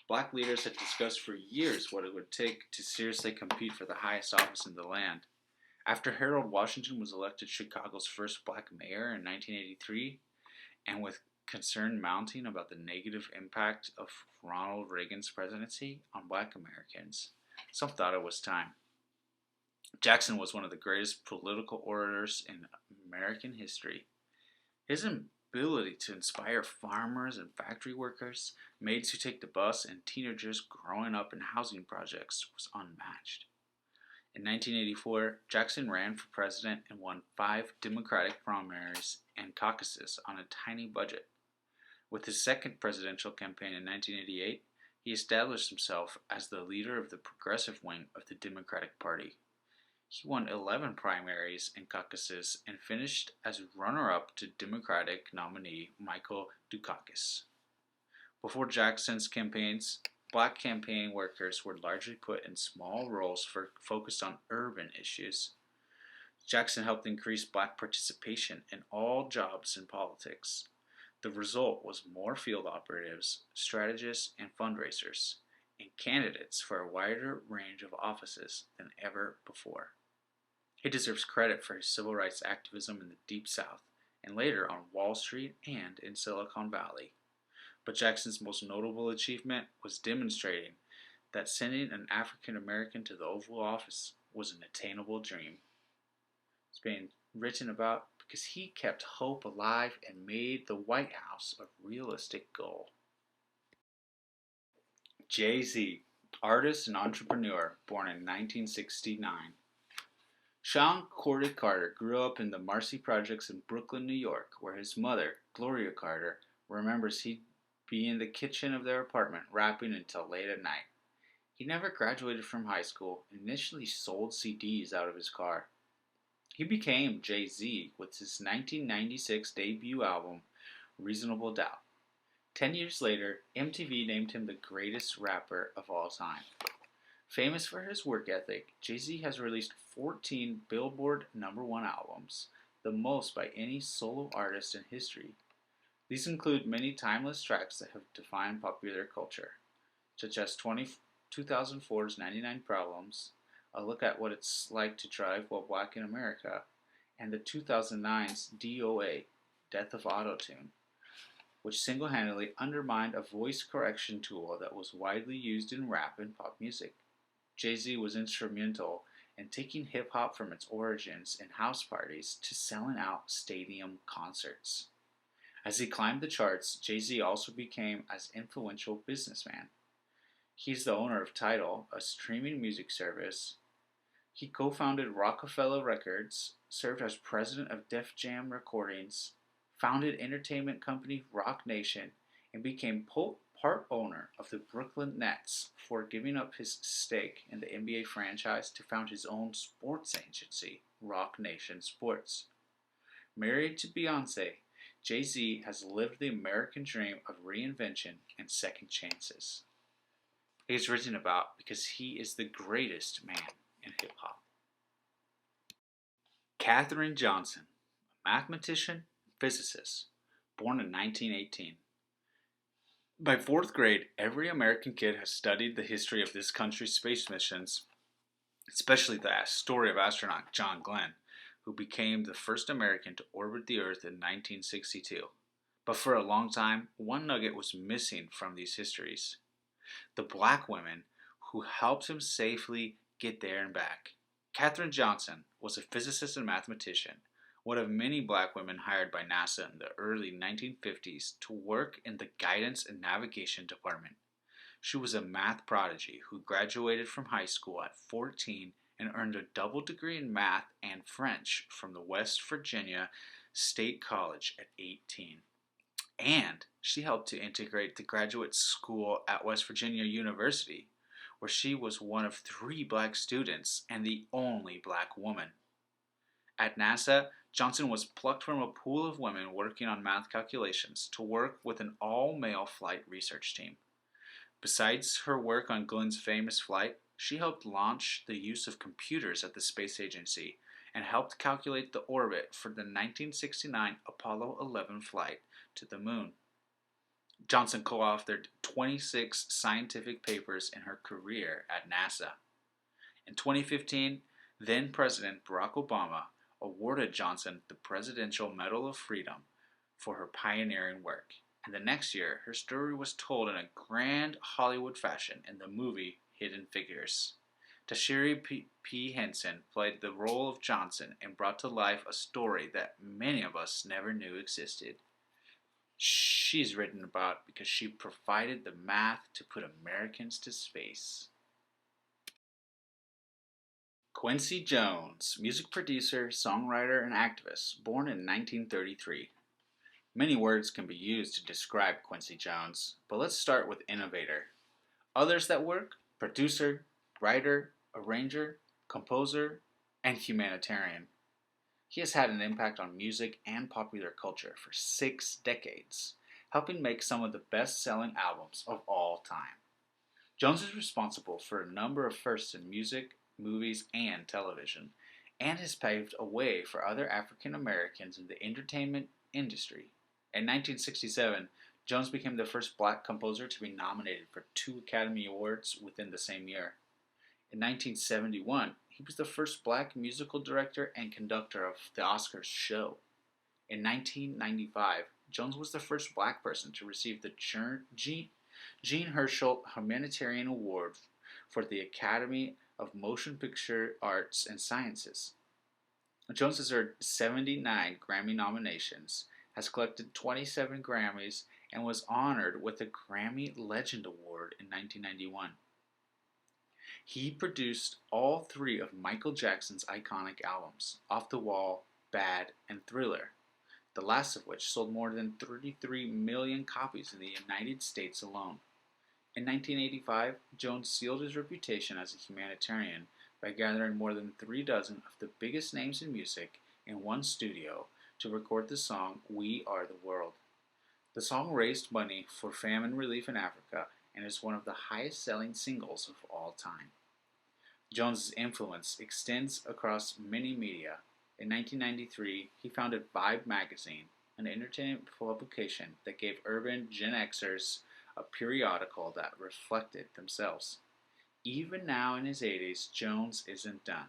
Black leaders had discussed for years what it would take to seriously compete for the highest office in the land. After Harold Washington was elected Chicago's first black mayor in 1983, and with concern mounting about the negative impact of Ronald Reagan's presidency on black Americans, some thought it was time. Jackson was one of the greatest political orators in American history. His ability to inspire farmers and factory workers, maids who take the bus, and teenagers growing up in housing projects was unmatched. In 1984, Jackson ran for president and won 5 Democratic primaries and caucuses on a tiny budget. With his second presidential campaign in 1988, he established himself as the leader of the progressive wing of the Democratic Party. He won 11 primaries and caucuses and finished as runner-up to Democratic nominee Michael Dukakis. Before Jackson's campaigns, black campaign workers were largely put in small roles focused on urban issues. Jackson helped increase black participation in all jobs in politics. The result was more field operatives, strategists, and fundraisers, and candidates for a wider range of offices than ever before. He deserves credit for his civil rights activism in the Deep South, and later on Wall Street and in Silicon Valley. But Jackson's most notable achievement was demonstrating that sending an African American to the Oval Office was an attainable dream. It's being written about because he kept hope alive and made the White House a realistic goal. Jay-Z, artist and entrepreneur, born in 1969. Sean Cordy Carter grew up in the Marcy Projects in Brooklyn, New York, where his mother, Gloria Carter, remembers he'd be in the kitchen of their apartment rapping until late at night. He never graduated from high school and initially sold CDs out of his car. He became Jay-Z with his 1996 debut album, Reasonable Doubt. 10 years later, MTV named him the greatest rapper of all time. Famous for his work ethic, Jay-Z has released 14 Billboard #1 albums, the most by any solo artist in history. These include many timeless tracks that have defined popular culture, such as 2004's 99 Problems, a look at what it's like to drive while black in America, and the 2009's DOA, Death of Autotune, which single-handedly undermined a voice correction tool that was widely used in rap and pop music. Jay-Z was instrumental in taking hip-hop from its origins in house parties to selling out stadium concerts. As he climbed the charts, Jay-Z also became an influential businessman. He's the owner of Tidal, a streaming music service. He co-founded Rockefeller Records, served as president of Def Jam Recordings, founded entertainment company Roc Nation, and became part owner of the Brooklyn Nets before giving up his stake in the NBA franchise to found his own sports agency, Roc Nation Sports. Married to Beyoncé, Jay-Z has lived the American dream of reinvention and second chances. He is written about because he is the greatest man in hip-hop. Katherine Johnson, a mathematician, physicist, born in 1918. By fourth grade, every American kid has studied the history of this country's space missions, especially the story of astronaut John Glenn, who became the first American to orbit the Earth in 1962. But for a long time, one nugget was missing from these histories: the black women who helped him safely get there and back. Katherine Johnson was a physicist and mathematician, one of many black women hired by NASA in the early 1950s to work in the Guidance and Navigation Department. She was a math prodigy who graduated from high school at 14 and earned a double degree in math and French from the West Virginia State College at 18. And she helped to integrate the graduate school at West Virginia University, where she was one of 3 black students and the only black woman. At NASA, Johnson was plucked from a pool of women working on math calculations to work with an all-male flight research team. Besides her work on Glenn's famous flight, she helped launch the use of computers at the space agency and helped calculate the orbit for the 1969 Apollo 11 flight to the moon. Johnson co-authored 26 scientific papers in her career at NASA. In 2015, then-President Barack Obama awarded Johnson the Presidential Medal of Freedom for her pioneering work, and the next year her story was told in a grand Hollywood fashion in the movie Hidden Figures. Tashiri P. Henson played the role of Johnson and brought to life a story that many of us never knew existed. She's written about because she provided the math to put Americans to space. Quincy Jones, music producer, songwriter, and activist, born in 1933. Many words can be used to describe Quincy Jones, but let's start with innovator. Others that work: producer, writer, arranger, composer, and humanitarian. He has had an impact on music and popular culture for 6 decades, helping make some of the best-selling albums of all time. Jones is responsible for a number of firsts in music, movies, and television, and has paved a way for other African Americans in the entertainment industry. In 1967, Jones became the first black composer to be nominated for 2 Academy Awards within the same year. In 1971, he was the first black musical director and conductor of the Oscars show. In 1995, Jones was the first black person to receive the Jean Herschel Humanitarian Award for the Academy of Motion Picture Arts and Sciences. Jones has earned 79 Grammy nominations, has collected 27 Grammys, and was honored with the Grammy Legend Award in 1991. He produced all 3 of Michael Jackson's iconic albums, Off the Wall, Bad, and Thriller, the last of which sold more than 33 million copies in the United States alone. In 1985, Jones sealed his reputation as a humanitarian by gathering more than 3 dozen of the biggest names in music in one studio to record the song We Are the World. The song raised money for famine relief in Africa and is one of the highest-selling singles of all time. Jones's influence extends across many media. In 1993, he founded Vibe magazine, an entertainment publication that gave urban Gen Xers a periodical that reflected themselves. Even now in his 80s, Jones isn't done.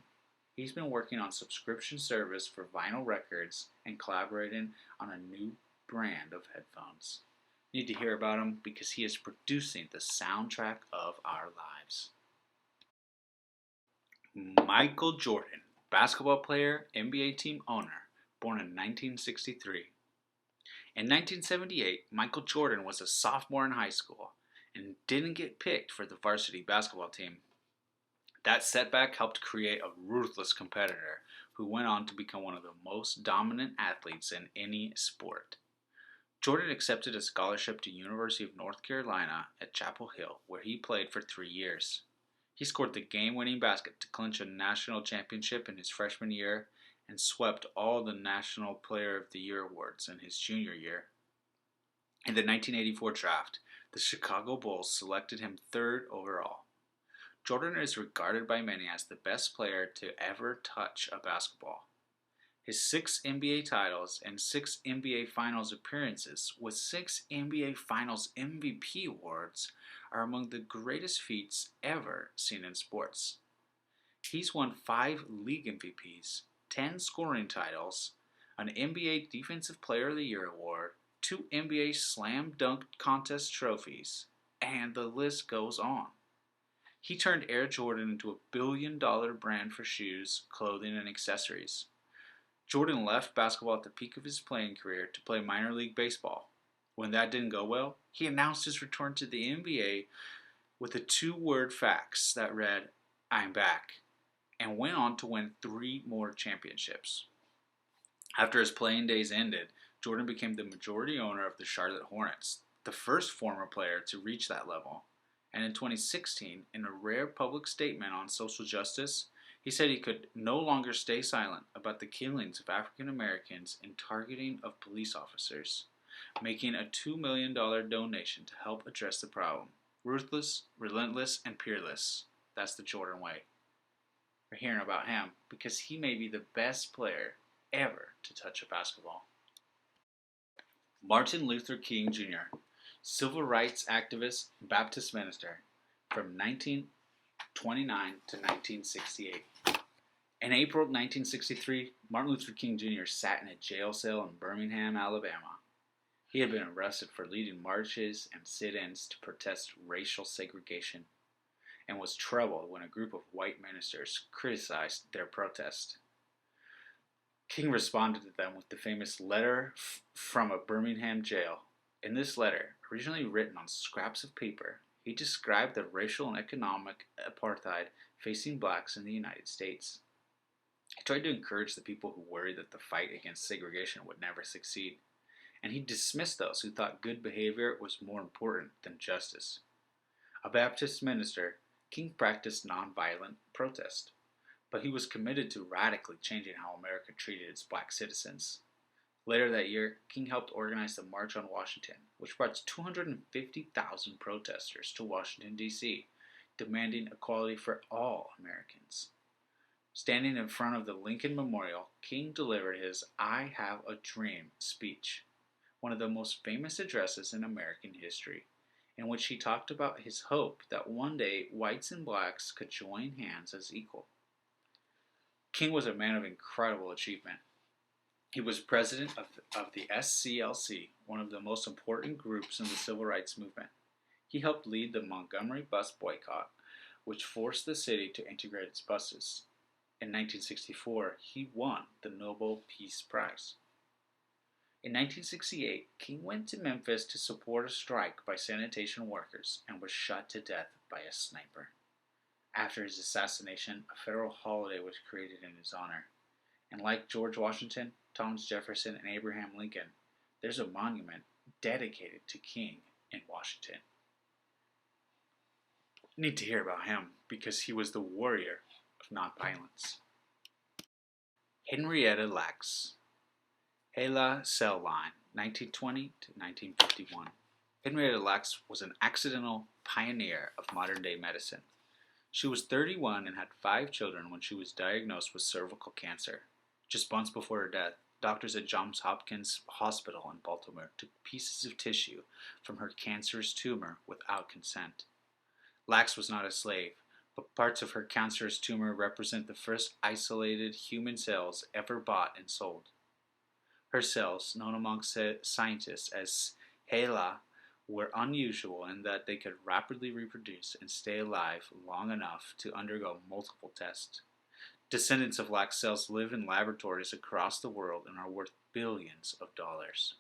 He's been working on subscription service for vinyl records and collaborating on a new brand of headphones. You need to hear about him because he is producing the soundtrack of our lives. Michael Jordan, basketball player, NBA team owner, born in 1963. In 1978, Michael Jordan was a sophomore in high school and didn't get picked for the varsity basketball team. That setback helped create a ruthless competitor who went on to become one of the most dominant athletes in any sport. Jordan accepted a scholarship to University of North Carolina at Chapel Hill, where he played for 3 years. He scored the game-winning basket to clinch a national championship in his freshman year and swept all the National Player of the Year awards in his junior year. In the 1984 draft, the Chicago Bulls selected him 3rd overall. Jordan is regarded by many as the best player to ever touch a basketball. His 6 NBA titles and 6 NBA Finals appearances with 6 NBA Finals MVP awards are among the greatest feats ever seen in sports. He's won 5 league MVPs, 10 scoring titles, an NBA Defensive Player of the Year award, 2 NBA Slam Dunk Contest trophies, and the list goes on. He turned Air Jordan into a billion-dollar brand for shoes, clothing, and accessories. Jordan left basketball at the peak of his playing career to play minor league baseball. When that didn't go well, he announced his return to the NBA with a 2-word fax that read, "I'm back," and went on to win 3 more championships. After his playing days ended, Jordan became the majority owner of the Charlotte Hornets, the first former player to reach that level. And in 2016, in a rare public statement on social justice, he said he could no longer stay silent about the killings of African Americans and targeting of police officers, making a $2 million donation to help address the problem. Ruthless, relentless, and peerless. That's the Jordan way. We're hearing about him because he may be the best player ever to touch a basketball. Martin Luther King Jr., civil rights activist, Baptist minister, from 1929 to 1968. In April 1963, Martin Luther King Jr. sat in a jail cell in Birmingham, Alabama. He had been arrested for leading marches and sit-ins to protest racial segregation and was troubled when a group of white ministers criticized their protest. King responded to them with the famous letter from a Birmingham jail. In this letter, originally written on scraps of paper, he described the racial and economic apartheid facing blacks in the United States. He tried to encourage the people who worried that the fight against segregation would never succeed, and he dismissed those who thought good behavior was more important than justice. A Baptist minister, King practiced nonviolent protest, but he was committed to radically changing how America treated its black citizens. Later that year, King helped organize the March on Washington, which brought 250,000 protesters to Washington, D.C., demanding equality for all Americans. Standing in front of the Lincoln Memorial, King delivered his "I Have a Dream" speech, one of the most famous addresses in American history, in which he talked about his hope that one day whites and blacks could join hands as equal. King was a man of incredible achievement. He was president of the SCLC, one of the most important groups in the civil rights movement. He helped lead the Montgomery bus boycott, which forced the city to integrate its buses. In 1964, he won the Nobel Peace Prize. In 1968, King went to Memphis to support a strike by sanitation workers and was shot to death by a sniper. After his assassination, a federal holiday was created in his honor. And like George Washington, Thomas Jefferson, and Abraham Lincoln, there's a monument dedicated to King in Washington. You need to hear about him because he was the warrior of nonviolence. Henrietta Lacks, Hela Cell Line, 1920 to 1951. Henrietta Lacks was an accidental pioneer of modern-day medicine. She was 31 and had 5 children when she was diagnosed with cervical cancer. Just months before her death, Doctors at Johns Hopkins Hospital in Baltimore took pieces of tissue from her cancerous tumor without consent. Lacks was not a slave, but parts of her cancerous tumor represent the first isolated human cells ever bought and sold. Her cells, known among scientists as HeLa, were unusual in that they could rapidly reproduce and stay alive long enough to undergo multiple tests. Descendants of Lacks cells live in laboratories across the world and are worth billions of dollars.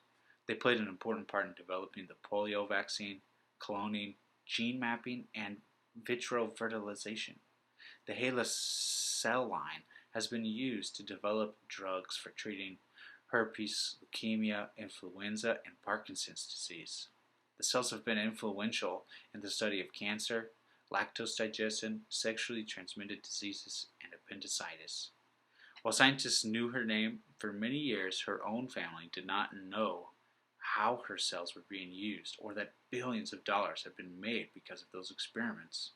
They played an important part in developing the polio vaccine, cloning, gene mapping, and vitro fertilization. The HeLa cell line has been used to develop drugs for treating herpes, leukemia, influenza, and Parkinson's disease. The cells have been influential in the study of cancer, lactose digestion, sexually transmitted diseases, and appendicitis. While scientists knew her name, for many years her own family did not know how her cells were being used or that billions of dollars had been made because of those experiments.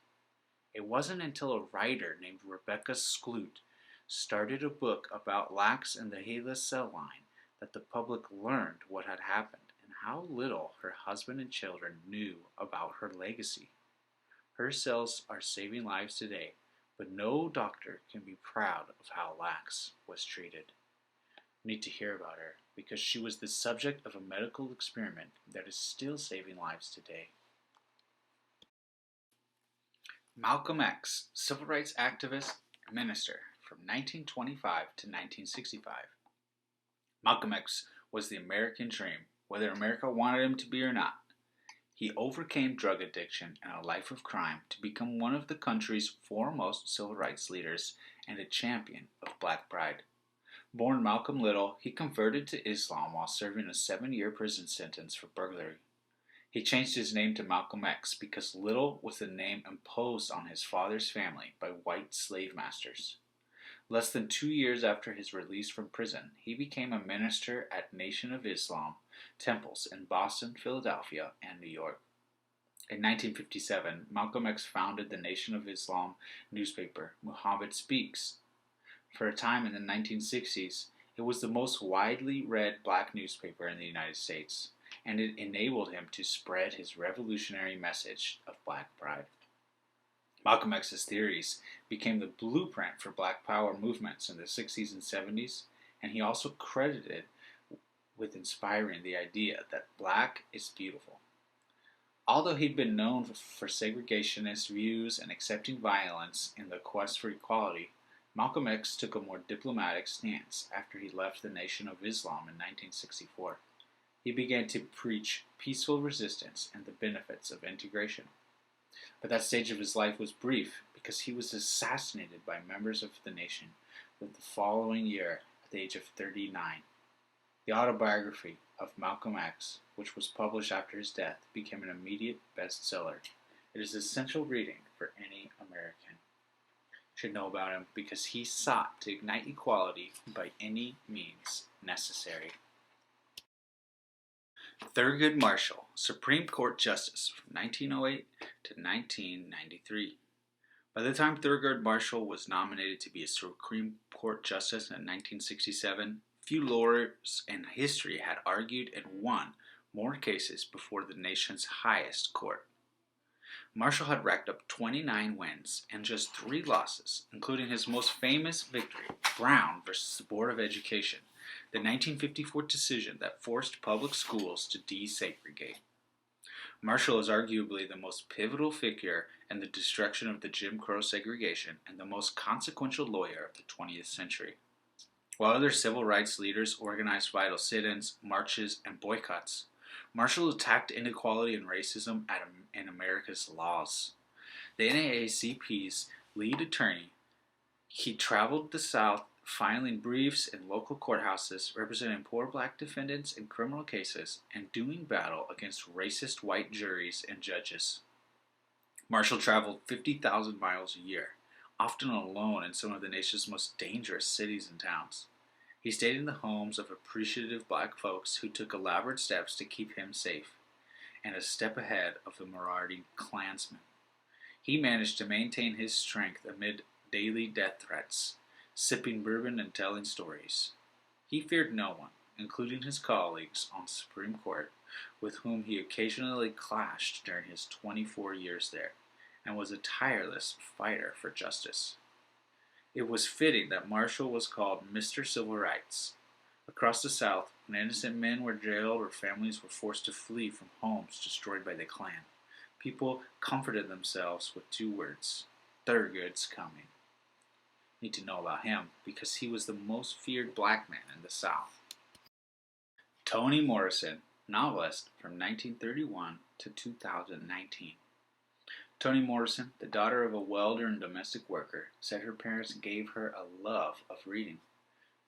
It wasn't until a writer named Rebecca Skloot started a book about Lacks and the HeLa cell line that the public learned what had happened and how little her husband and children knew about her legacy. Her cells are saving lives today, but no doctor can be proud of how Lacks was treated. We need to hear about her because she was the subject of a medical experiment that is still saving lives today. Malcolm X, civil rights activist and minister from 1925 to 1965. Malcolm X was the American dream, whether America wanted him to be or not. He overcame drug addiction and a life of crime to become one of the country's foremost civil rights leaders and a champion of black pride. Born Malcolm Little, he converted to Islam while serving a 7-year prison sentence for burglary. He changed his name to Malcolm X because Little was the name imposed on his father's family by white slave masters. Less than 2 years after his release from prison, he became a minister at Nation of Islam temples in Boston, Philadelphia, and New York. In 1957, Malcolm X founded the Nation of Islam newspaper, Muhammad Speaks. For a time in the 1960s, it was the most widely read black newspaper in the United States, and it enabled him to spread his revolutionary message of black pride. Malcolm X's theories became the blueprint for black power movements in the 60s and 70s, and he also credited with inspiring the idea that black is beautiful. Although he'd been known for segregationist views and accepting violence in the quest for equality, Malcolm X took a more diplomatic stance after he left the Nation of Islam in 1964. He began to preach peaceful resistance and the benefits of integration. But that stage of his life was brief because he was assassinated by members of the nation the following year at the age of 39. The autobiography of Malcolm X, which was published after his death, became an immediate bestseller. It is essential reading for any American. Should know about him because he sought to ignite equality by any means necessary. Thurgood Marshall, Supreme Court Justice from 1908 to 1993. By the time Thurgood Marshall was nominated to be a Supreme Court Justice in 1967, few lawyers in history had argued and won more cases before the nation's highest court. Marshall had racked up 29 wins and just 3 losses, including his most famous victory, Brown versus the Board of Education, the 1954 decision that forced public schools to desegregate. Marshall is arguably the most pivotal figure in the destruction of the Jim Crow segregation and the most consequential lawyer of the 20th century. While other civil rights leaders organized vital sit-ins, marches, and boycotts, Marshall attacked inequality and racism in America's laws. The NAACP's lead attorney, he traveled the South filing briefs in local courthouses representing poor black defendants in criminal cases and doing battle against racist white juries and judges. Marshall traveled 50,000 miles a year, often alone in some of the nation's most dangerous cities and towns. He stayed in the homes of appreciative black folks who took elaborate steps to keep him safe, and a step ahead of the marauding Klansmen. He managed to maintain his strength amid daily death threats, sipping bourbon and telling stories. He feared no one, including his colleagues on the Supreme Court, with whom he occasionally clashed during his 24 years there, and was a tireless fighter for justice. It was fitting that Marshall was called Mr. Civil Rights. Across the South, when innocent men were jailed or families were forced to flee from homes destroyed by the Klan, people comforted themselves with two words: Thurgood's coming. Need to know about him because he was the most feared black man in the South. Toni Morrison, novelist from 1931 to 2019. Toni Morrison, the daughter of a welder and domestic worker, said her parents gave her a love of reading.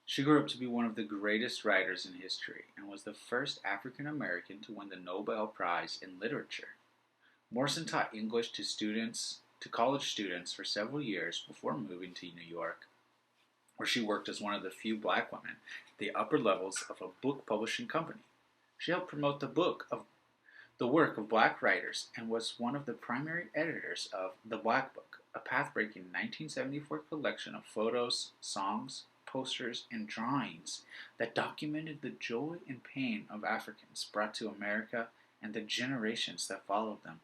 She grew up to be one of the greatest writers in history and was the first African American to win the Nobel Prize in Literature. Morrison taught English to college students for several years before moving to New York, where she worked as one of the few black women at the upper levels of a book publishing company. She helped promote the work of black writers and was one of the primary editors of The Black Book, a path-breaking 1974 collection of photos, songs, posters, and drawings that documented the joy and pain of Africans brought to America and the generations that followed them.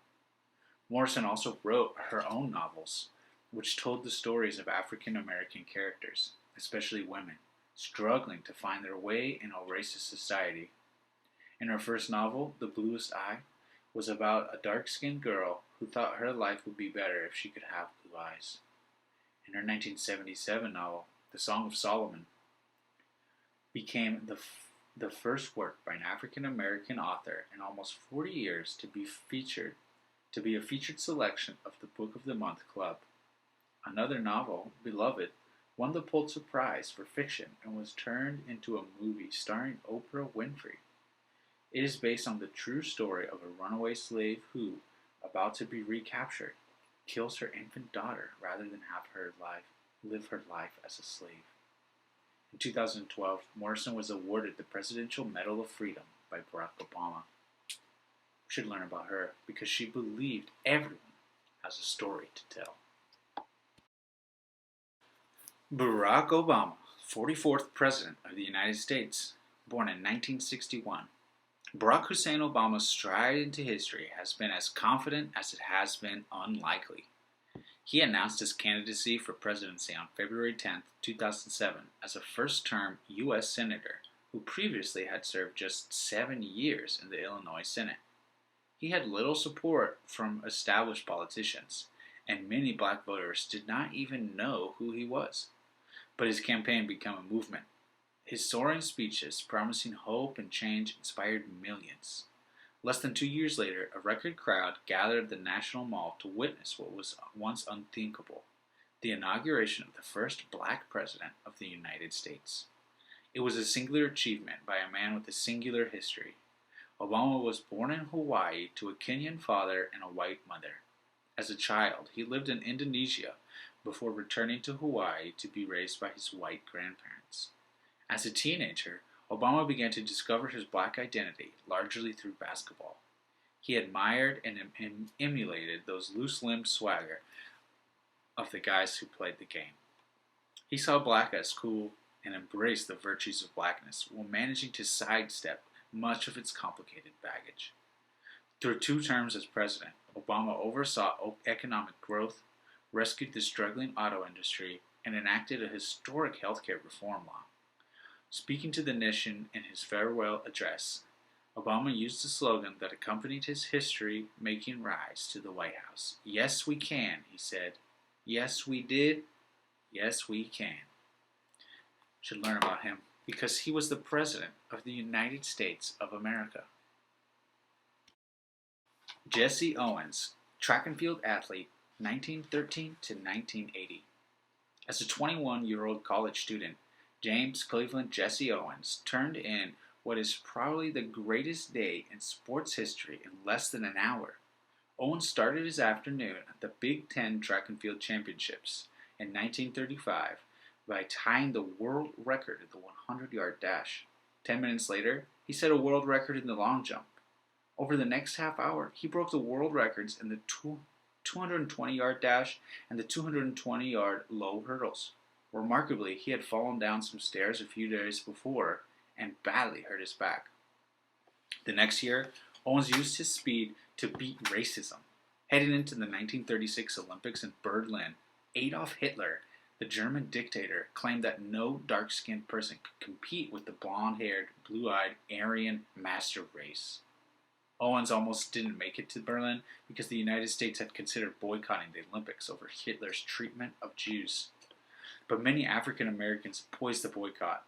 Morrison also wrote her own novels, which told the stories of African American characters, especially women, struggling to find their way in a racist society. In her first novel, The Bluest Eye, was about a dark-skinned girl who thought her life would be better if she could have blue eyes. In her 1977 novel, The Song of Solomon, became the first work by an African American author in almost 40 years to be a featured selection of the Book of the Month Club. Another novel, Beloved, won the Pulitzer Prize for fiction and was turned into a movie starring Oprah Winfrey. It is based on the true story of a runaway slave who, about to be recaptured, kills her infant daughter rather than have her live her life as a slave. In 2012, Morrison was awarded the Presidential Medal of Freedom by Barack Obama. We should learn about her because she believed everyone has a story to tell. Barack Obama, 44th President of the United States, born in 1961. Barack Hussein Obama's stride into history has been as confident as it has been unlikely. He announced his candidacy for presidency on February 10, 2007, as a first-term U.S. Senator who previously had served just 7 years in the Illinois Senate. He had little support from established politicians, and many black voters did not even know who he was. But his campaign became a movement. His soaring speeches promising hope and change inspired millions. Less than 2 years later, a record crowd gathered at the National Mall to witness what was once unthinkable: the inauguration of the first black president of the United States. It was a singular achievement by a man with a singular history. Obama was born in Hawaii to a Kenyan father and a white mother. As a child, he lived in Indonesia before returning to Hawaii to be raised by his white grandparents. As a teenager, Obama began to discover his black identity largely through basketball. He admired and emulated those loose-limbed swagger of the guys who played the game. He saw black as cool and embraced the virtues of blackness while managing to sidestep much of its complicated baggage. Through 2 terms as president, Obama oversaw economic growth, rescued the struggling auto industry, and enacted a historic healthcare reform law. Speaking to the nation in his farewell address, Obama used the slogan that accompanied his history-making rise to the White House. "Yes, we can," he said. "Yes, we did. Yes, we can." Should learn about him because he was the President of the United States of America. Jesse Owens, track and field athlete, 1913 to 1980. As a 21-year-old college student, James Cleveland Jesse Owens turned in what is probably the greatest day in sports history in less than an hour. Owens started his afternoon at the Big Ten Track and Field Championships in 1935 by tying the world record in the 100-yard dash. 10 minutes later, he set a world record in the long jump. Over the next half hour, he broke the world records in the 220-yard dash and the 220-yard low hurdles. Remarkably, he had fallen down some stairs a few days before and badly hurt his back. The next year, Owens used his speed to beat racism. Heading into the 1936 Olympics in Berlin, Adolf Hitler, the German dictator, claimed that no dark-skinned person could compete with the blonde-haired, blue-eyed, Aryan master race. Owens almost didn't make it to Berlin because the United States had considered boycotting the Olympics over Hitler's treatment of Jews. But many African Americans opposed the boycott,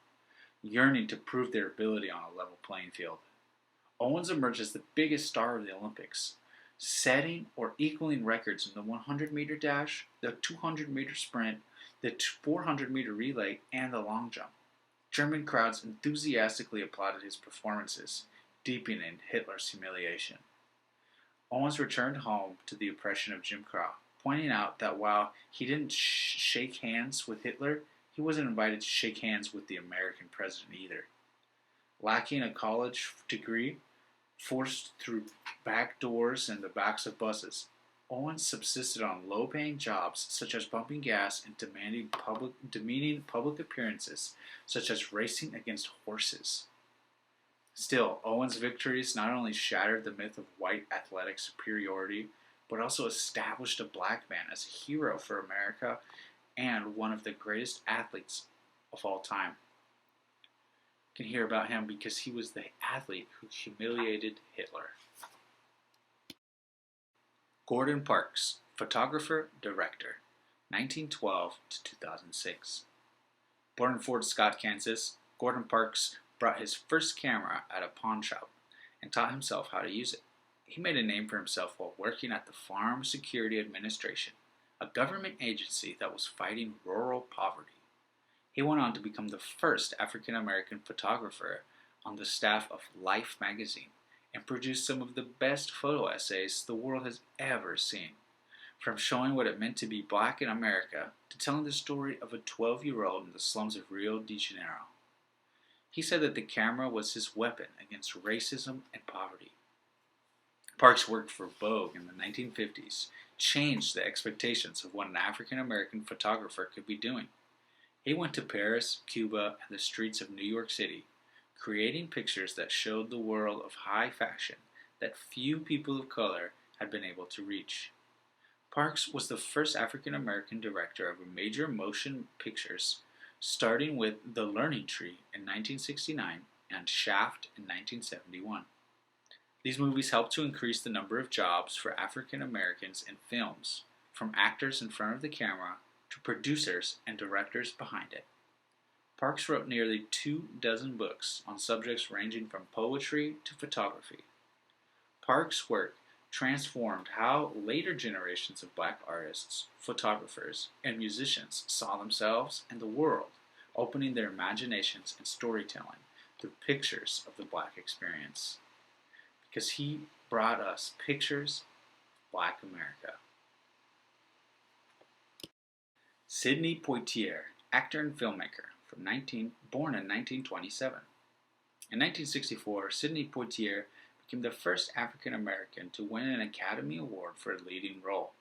yearning to prove their ability on a level playing field. Owens emerged as the biggest star of the Olympics, setting or equaling records in the 100-meter dash, the 200-meter sprint, the 400-meter relay, and the long jump. German crowds enthusiastically applauded his performances, deepening Hitler's humiliation. Owens returned home to the oppression of Jim Crow, pointing out that while he didn't shake hands with Hitler, he wasn't invited to shake hands with the American president either. Lacking a college degree, forced through back doors and the backs of buses, Owens subsisted on low-paying jobs such as pumping gas and demeaning public appearances such as racing against horses. Still, Owens' victories not only shattered the myth of white athletic superiority, but also established a black man as a hero for America and one of the greatest athletes of all time. You can hear about him because he was the athlete who humiliated Hitler. Gordon Parks, photographer, director, 1912 to 2006. Born in Fort Scott, Kansas, Gordon Parks brought his first camera at a pawn shop and taught himself how to use it. He made a name for himself while working at the Farm Security Administration, a government agency that was fighting rural poverty. He went on to become the first African American photographer on the staff of Life magazine and produced some of the best photo essays the world has ever seen, from showing what it meant to be black in America to telling the story of a 12-year-old in the slums of Rio de Janeiro. He said that the camera was his weapon against racism and poverty. Parks' work for Vogue in the 1950s changed the expectations of what an African American photographer could be doing. He went to Paris, Cuba, and the streets of New York City, creating pictures that showed the world of high fashion that few people of color had been able to reach. Parks was the first African American director of a major motion pictures, starting with The Learning Tree in 1969 and Shaft in 1971. These movies helped to increase the number of jobs for African Americans in films, from actors in front of the camera to producers and directors behind it. Parks wrote nearly 24 books on subjects ranging from poetry to photography. Parks' work transformed how later generations of black artists, photographers, and musicians saw themselves and the world, opening their imaginations and storytelling through pictures of the black experience. Because he brought us pictures of black America. Sidney Poitier, actor and filmmaker, born in 1927. In 1964, Sidney Poitier became the first African American to win an Academy Award for a leading role.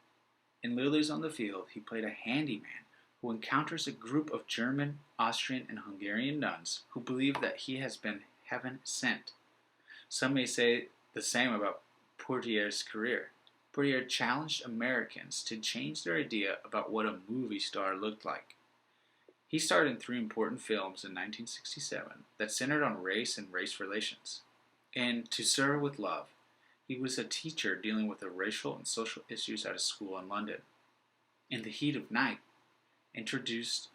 In Lilies on the Field, he played a handyman who encounters a group of German, Austrian, and Hungarian nuns who believe that he has been heaven sent. Some may say the same about Poitier's career. Pryor challenged Americans to change their idea about what a movie star looked like. He starred in 3 important films in 1967 that centered on race and race relations. In To Serve with Love, he was a teacher dealing with the racial and social issues at a school in London. In The Heat of Night, introduced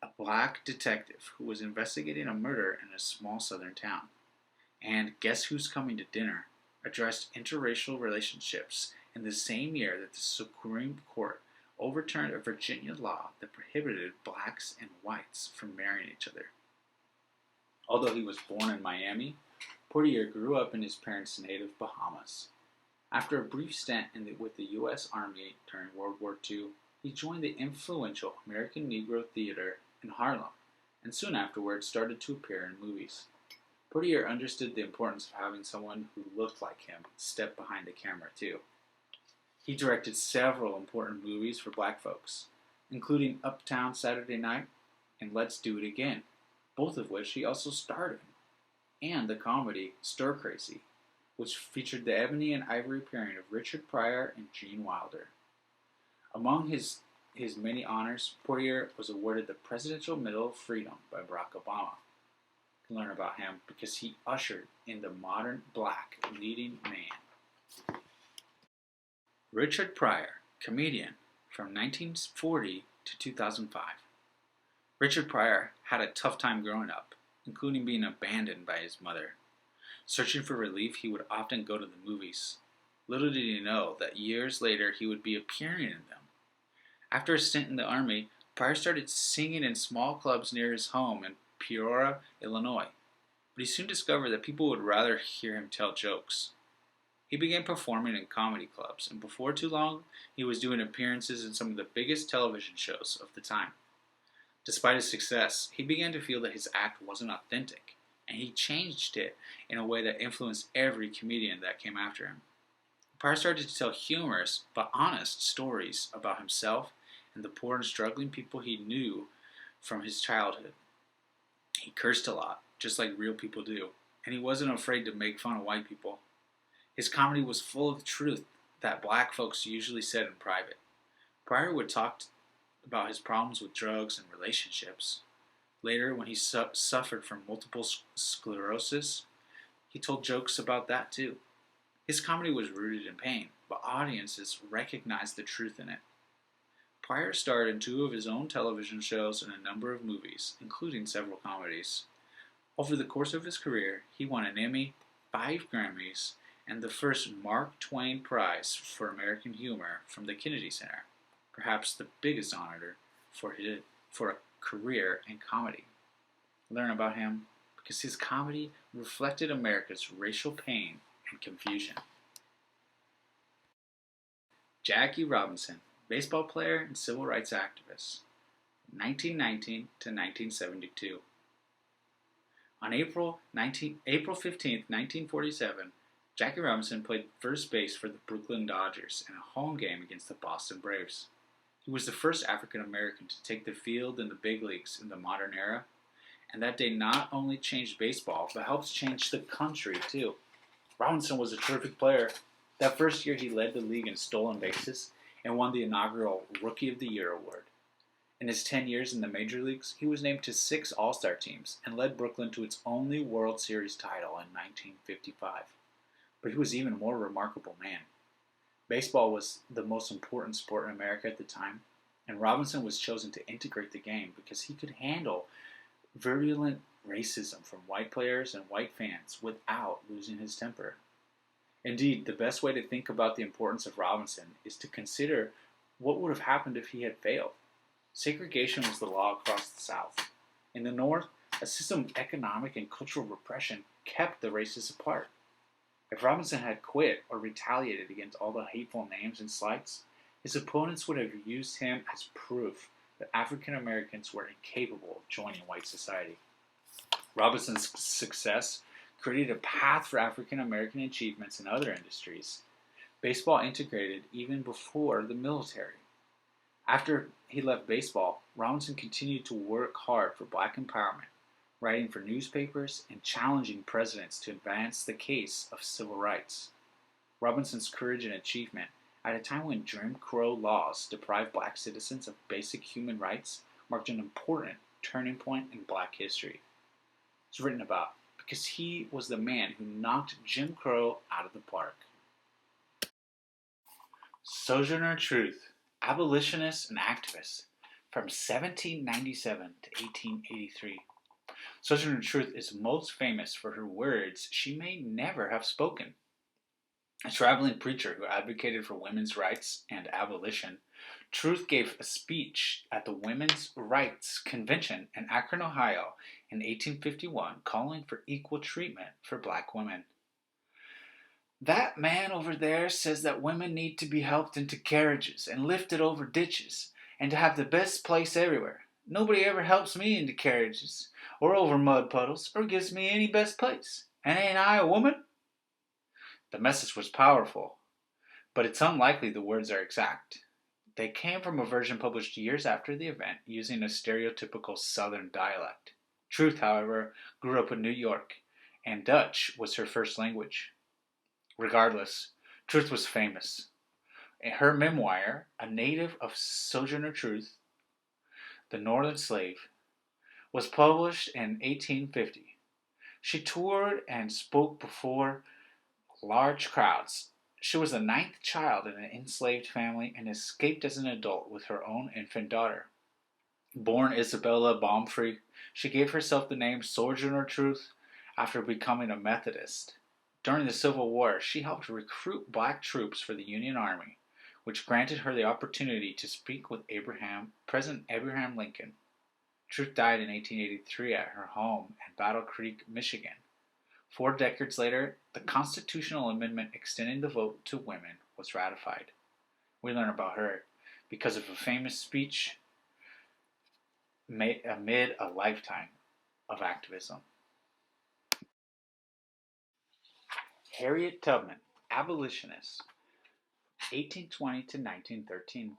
a black detective who was investigating a murder in a small southern town. And Guess Who's Coming to Dinner addressed interracial relationships in the same year that the Supreme Court overturned a Virginia law that prohibited blacks and whites from marrying each other. Although he was born in Miami, Poitier grew up in his parents' native Bahamas. After a brief stint with the U.S. Army during World War II, he joined the influential American Negro Theater in Harlem, and soon afterwards started to appear in movies. Poitier understood the importance of having someone who looked like him step behind the camera too. He directed several important movies for black folks. including Uptown Saturday Night and Let's Do It Again, both of which he also starred in, and the comedy Stir Crazy, which featured the ebony and ivory pairing of Richard Pryor and Gene Wilder. Among his many honors, Poitier was awarded the Presidential Medal of Freedom by Barack Obama. You can learn about him because he ushered in the modern black leading man. Richard Pryor, comedian from 1940 to 2005. Richard Pryor had a tough time growing up, including being abandoned by his mother. Searching for relief, he would often go to the movies. Little did he know that years later he would be appearing in them. After a stint in the Army, Pryor started singing in small clubs near his home in Peoria, Illinois. But he soon discovered that people would rather hear him tell jokes. He began performing in comedy clubs, and before too long, he was doing appearances in some of the biggest television shows of the time. Despite his success, he began to feel that his act wasn't authentic, and he changed it in a way that influenced every comedian that came after him. Pryor started to tell humorous but honest stories about himself and the poor and struggling people he knew from his childhood. He cursed a lot, just like real people do, and he wasn't afraid to make fun of white people. His comedy was full of truth that black folks usually said in private. Pryor would talk about his problems with drugs and relationships. Later, when he suffered from multiple sclerosis, he told jokes about that too. His comedy was rooted in pain, but audiences recognized the truth in it. Pryor starred in 2 of his own television shows and a number of movies, including several comedies. Over the course of his career, he won an Emmy, 5 Grammys, and the first Mark Twain Prize for American Humor from the Kennedy Center, perhaps the biggest honor for a career in comedy. Learn about him because his comedy reflected America's racial pain and confusion. Jackie Robinson, baseball player and civil rights activist, 1919 to 1972. On April 15, 1947, Jackie Robinson played first base for the Brooklyn Dodgers in a home game against the Boston Braves. He was the first African American to take the field in the big leagues in the modern era, and that day not only changed baseball, but helped change the country too. Robinson was a terrific player. That first year he led the league in stolen bases and won the inaugural Rookie of the Year award. In his 10 years in the major leagues, he was named to 6 All-Star teams and led Brooklyn to its only World Series title in 1955. But he was even more remarkable man. Baseball was the most important sport in America at the time, and Robinson was chosen to integrate the game because he could handle virulent racism from white players and white fans without losing his temper. Indeed, the best way to think about the importance of Robinson is to consider what would have happened if he had failed. Segregation was the law across the South. In the North, a system of economic and cultural repression kept the races apart. If Robinson had quit or retaliated against all the hateful names and slights, his opponents would have used him as proof that African Americans were incapable of joining white society. Robinson's success created a path for African American achievements in other industries. Baseball integrated even before the military. After he left baseball, Robinson continued to work hard for black empowerment, writing for newspapers and challenging presidents to advance the case of civil rights. Robinson's courage and achievement, at a time when Jim Crow laws deprived black citizens of basic human rights, marked an important turning point in black history. It's written about because he was the man who knocked Jim Crow out of the park. Sojourner Truth, abolitionist and activist, from 1797 to 1883. Sojourner Truth is most famous for her words she may never have spoken. A traveling preacher who advocated for women's rights and abolition, Truth gave a speech at the Women's Rights Convention in Akron, Ohio in 1851 calling for equal treatment for black women. "That man over there says that women need to be helped into carriages and lifted over ditches and to have the best place everywhere. Nobody ever helps me into carriages or over mud puddles or gives me any best place. And ain't I a woman?" The message was powerful, but it's unlikely the words are exact. They came from a version published years after the event using a stereotypical Southern dialect. Truth, however, grew up in New York, and Dutch was her first language. Regardless, Truth was famous. In her memoir, A Native of Sojourner Truth, The Northern Slave, was published in 1850. She toured and spoke before large crowds. She was the ninth child in an enslaved family and escaped as an adult with her own infant daughter. Born Isabella Baumfree, she gave herself the name Sojourner Truth after becoming a Methodist. During the Civil War, she helped recruit black troops for the Union Army, which granted her the opportunity to speak with President Abraham Lincoln. Truth died in 1883 at her home in Battle Creek, Michigan. 4 decades later, the constitutional amendment extending the vote to women was ratified. We learn about her because of a famous speech made amid a lifetime of activism. Harriet Tubman, abolitionist, 1820 to 1913.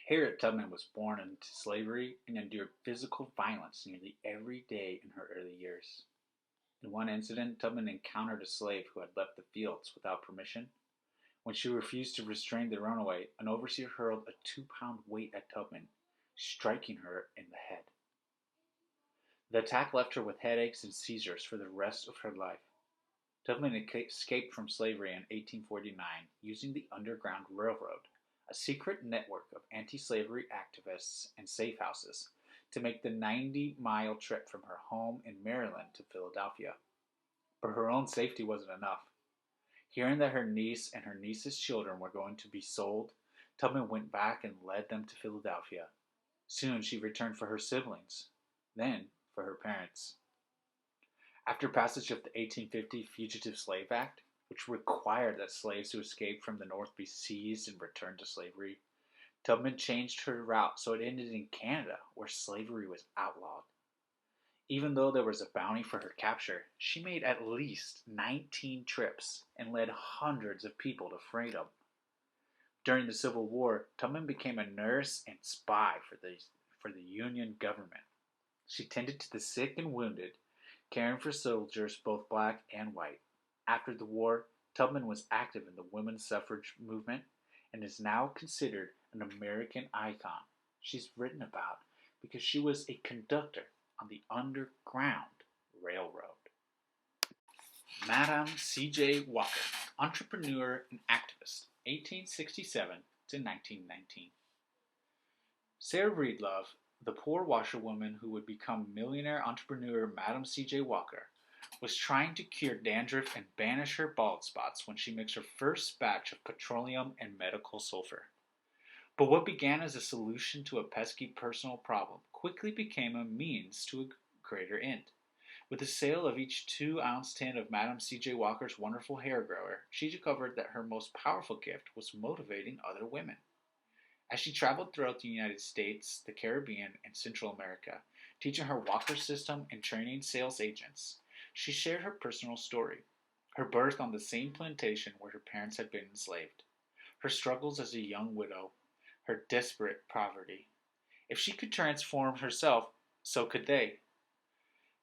Harriet Tubman was born into slavery and endured physical violence nearly every day in her early years. In one incident, Tubman encountered a slave who had left the fields without permission. When she refused to restrain the runaway, an overseer hurled a 2-pound weight at Tubman, striking her in the head. The attack left her with headaches and seizures for the rest of her life. Tubman escaped from slavery in 1849 using the Underground Railroad, a secret network of anti-slavery activists and safe houses, to make the 90-mile trip from her home in Maryland to Philadelphia. But her own safety wasn't enough. Hearing that her niece and her niece's children were going to be sold, Tubman went back and led them to Philadelphia. Soon she returned for her siblings, then for her parents. After passage of the 1850 Fugitive Slave Act, which required that slaves who escaped from the North be seized and returned to slavery, Tubman changed her route so it ended in Canada, where slavery was outlawed. Even though there was a bounty for her capture, she made at least 19 trips and led hundreds of people to freedom. During the Civil War, Tubman became a nurse and spy for the Union government. She tended to the sick and wounded, caring for soldiers both black and white. After the war, Tubman was active in the women's suffrage movement and is now considered an American icon. She's written about because she was a conductor on the Underground Railroad. Madame C.J. Walker, entrepreneur and activist, 1867 to 1919. Sarah Breedlove, the poor washerwoman who would become millionaire entrepreneur Madame C.J. Walker, was trying to cure dandruff and banish her bald spots when she mixed her first batch of petroleum and medical sulfur. But what began as a solution to a pesky personal problem quickly became a means to a greater end. With the sale of each 2-ounce tin of Madame C.J. Walker's wonderful hair grower, she discovered that her most powerful gift was motivating other women. As she traveled throughout the United States, the Caribbean, and Central America, teaching her Walker system and training sales agents, she shared her personal story, her birth on the same plantation where her parents had been enslaved, her struggles as a young widow, her desperate poverty. If she could transform herself, so could they.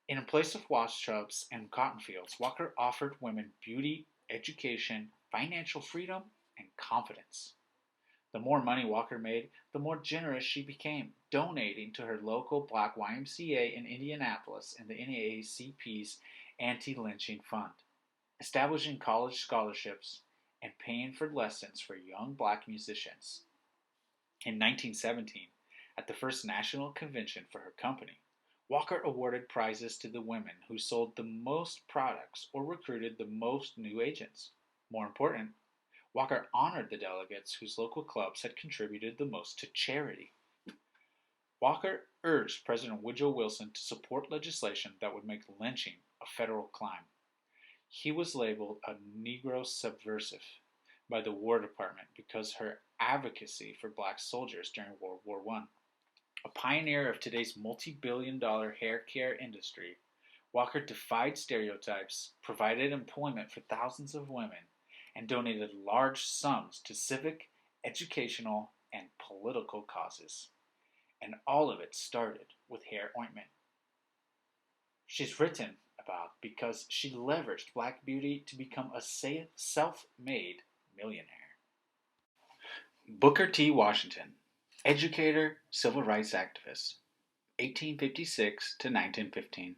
In place of wash tubs and cotton fields, Walker offered women beauty, education, financial freedom, and confidence. The more money Walker made, the more generous she became, donating to her local black YMCA in Indianapolis and the NAACP's anti-lynching fund, establishing college scholarships, and paying for lessons for young black musicians. In 1917, at the first national convention for her company, Walker awarded prizes to the women who sold the most products or recruited the most new agents. More important, Walker honored the delegates whose local clubs had contributed the most to charity. Walker urged President Woodrow Wilson to support legislation that would make lynching a federal crime. He was labeled a Negro subversive by the War Department because of her advocacy for black soldiers during World War I. A pioneer of today's multi-billion-dollar hair care industry, Walker defied stereotypes, provided employment for thousands of women, and donated large sums to civic, educational, and political causes. And all of it started with hair ointment. She's written about because she leveraged black beauty to become a self-made millionaire. Booker T. Washington, educator, civil rights activist, 1856 to 1915.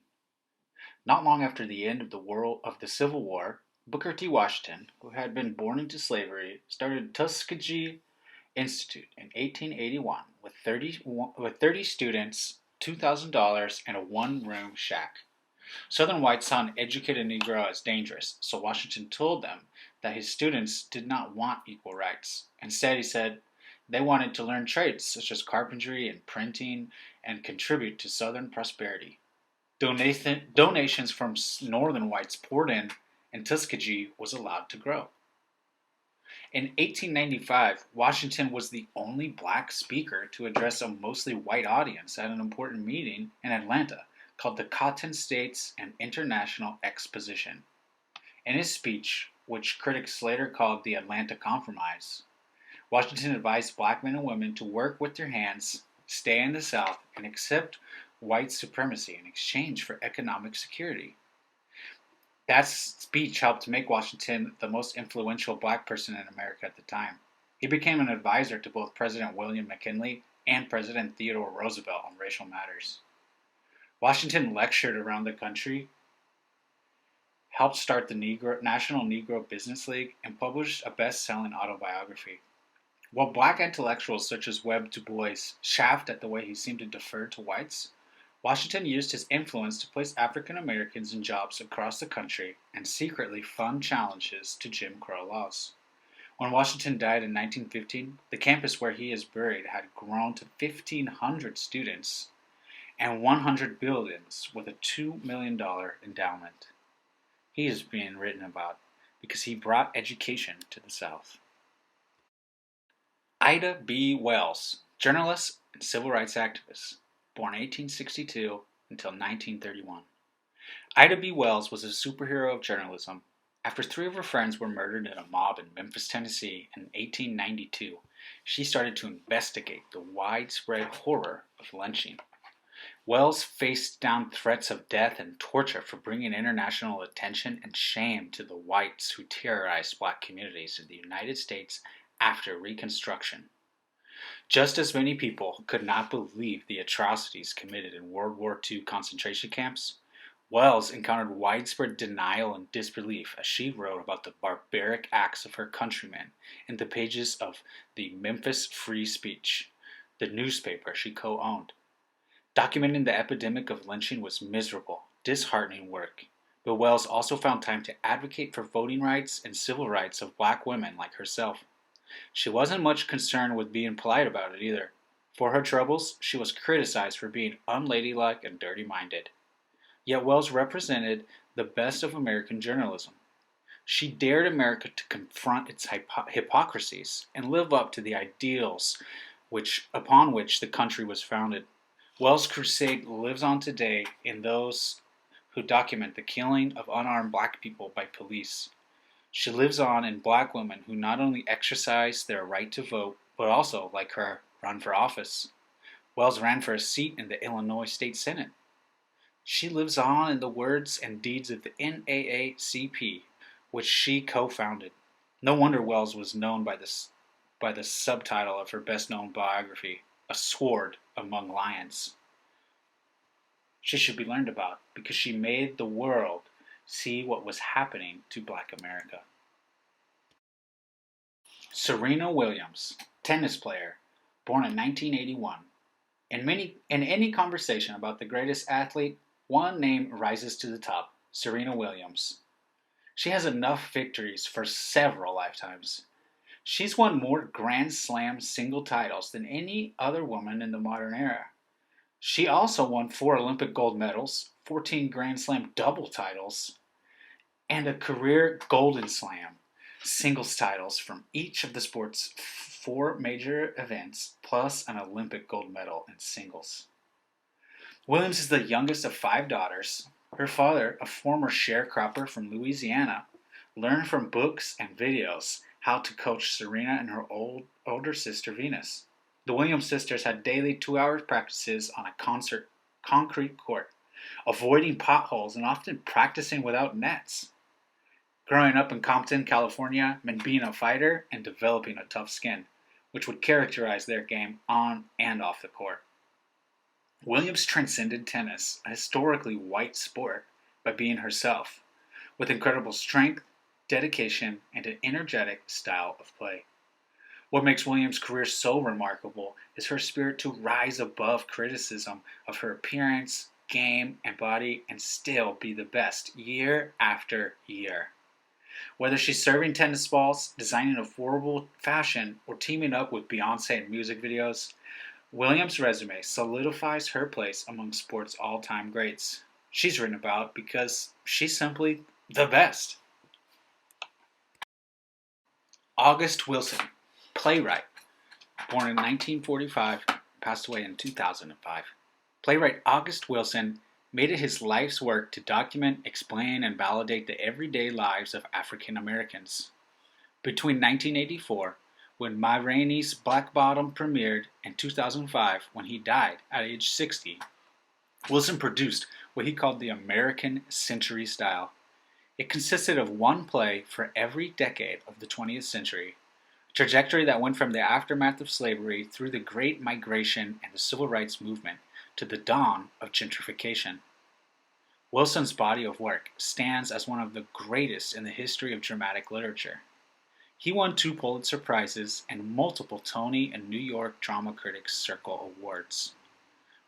Not long after the end of the Civil War, Booker T. Washington, who had been born into slavery, started Tuskegee Institute in 1881 with 30 students, $2,000, and a one-room shack. Southern whites saw an educated Negro as dangerous, so Washington told them that his students did not want equal rights. Instead, he said they wanted to learn trades such as carpentry and printing and contribute to Southern prosperity. Donations from Northern whites poured in, and Tuskegee was allowed to grow. In 1895, Washington was the only black speaker to address a mostly white audience at an important meeting in Atlanta called the Cotton States and International Exposition. In his speech, which critics later called the Atlanta Compromise, Washington advised black men and women to work with their hands, stay in the South, and accept white supremacy in exchange for economic security. That speech helped make Washington the most influential black person in America at the time. He became an advisor to both President William McKinley and President Theodore Roosevelt on racial matters. Washington lectured around the country, helped start the National Negro Business League, and published a best-selling autobiography. While black intellectuals such as W.E.B. Du Bois chaffed at the way he seemed to defer to whites, Washington used his influence to place African Americans in jobs across the country and secretly fund challenges to Jim Crow laws. When Washington died in 1915, the campus where he is buried had grown to 1,500 students and 100 buildings with a $2 million endowment. He is being written about because he brought education to the South. Ida B. Wells, journalist and civil rights activist, born 1862 until 1931. Ida B. Wells was a superhero of journalism. After 3 of her friends were murdered in a mob in Memphis, Tennessee in 1892, she started to investigate the widespread horror of lynching. Wells faced down threats of death and torture for bringing international attention and shame to the whites who terrorized black communities in the United States after Reconstruction. Just as many people could not believe the atrocities committed in World War II concentration camps, Wells encountered widespread denial and disbelief as she wrote about the barbaric acts of her countrymen in the pages of the Memphis Free Speech, the newspaper she co-owned. Documenting the epidemic of lynching was miserable, disheartening work, but Wells also found time to advocate for voting rights and civil rights of black women like herself. She wasn't much concerned with being polite about it either. For her troubles, she was criticized for being unladylike and dirty-minded. Yet Wells represented the best of American journalism. She dared America to confront its hypocrisies and live up to the ideals upon which the country was founded. Wells' crusade lives on today in those who document the killing of unarmed black people by police. She lives on in black women who not only exercise their right to vote, but also, like her, run for office. Wells ran for a seat in the Illinois State Senate. She lives on in the words and deeds of the NAACP, which she co-founded. No wonder Wells was known by the subtitle of her best-known biography, A Sword Among Lions. She should be learned about because she made the world see what was happening to black America. Serena Williams, tennis player, born in 1981. In any conversation about the greatest athlete, one name rises to the top, Serena Williams. She has enough victories for several lifetimes. She's won more Grand Slam single titles than any other woman in the modern era. She also won 4 Olympic gold medals, 14 Grand Slam double titles, and a career Golden Slam singles titles from each of the sport's 4 major events, plus an Olympic gold medal in singles. Williams is the youngest of 5 daughters. Her father, a former sharecropper from Louisiana, learned from books and videos how to coach Serena and her older sister Venus. The Williams sisters had daily 2-hour practices on a concrete court, avoiding potholes and often practicing without nets. Growing up in Compton, California meant being a fighter and developing a tough skin, which would characterize their game on and off the court. Williams transcended tennis, a historically white sport, by being herself, with incredible strength, dedication, and an energetic style of play. What makes Williams' career so remarkable is her spirit to rise above criticism of her appearance, game, and body and still be the best year after year. Whether she's serving tennis balls, designing affordable fashion, or teaming up with Beyonce in music videos, Williams' resume solidifies her place among sports all-time greats. She's written about because she's simply the best. August Wilson, playwright, born in 1945, passed away in 2005. Playwright August Wilson made it his life's work to document, explain, and validate the everyday lives of African Americans. Between 1984, when Ma Rainey's Black Bottom premiered, and 2005, when he died at age 60, Wilson produced what he called the American Century style. It consisted of one play for every decade of the 20th century, a trajectory that went from the aftermath of slavery through the Great Migration and the Civil Rights Movement to the dawn of gentrification. Wilson's body of work stands as one of the greatest in the history of dramatic literature. He won 2 Pulitzer Prizes and multiple Tony and New York Drama Critics Circle Awards.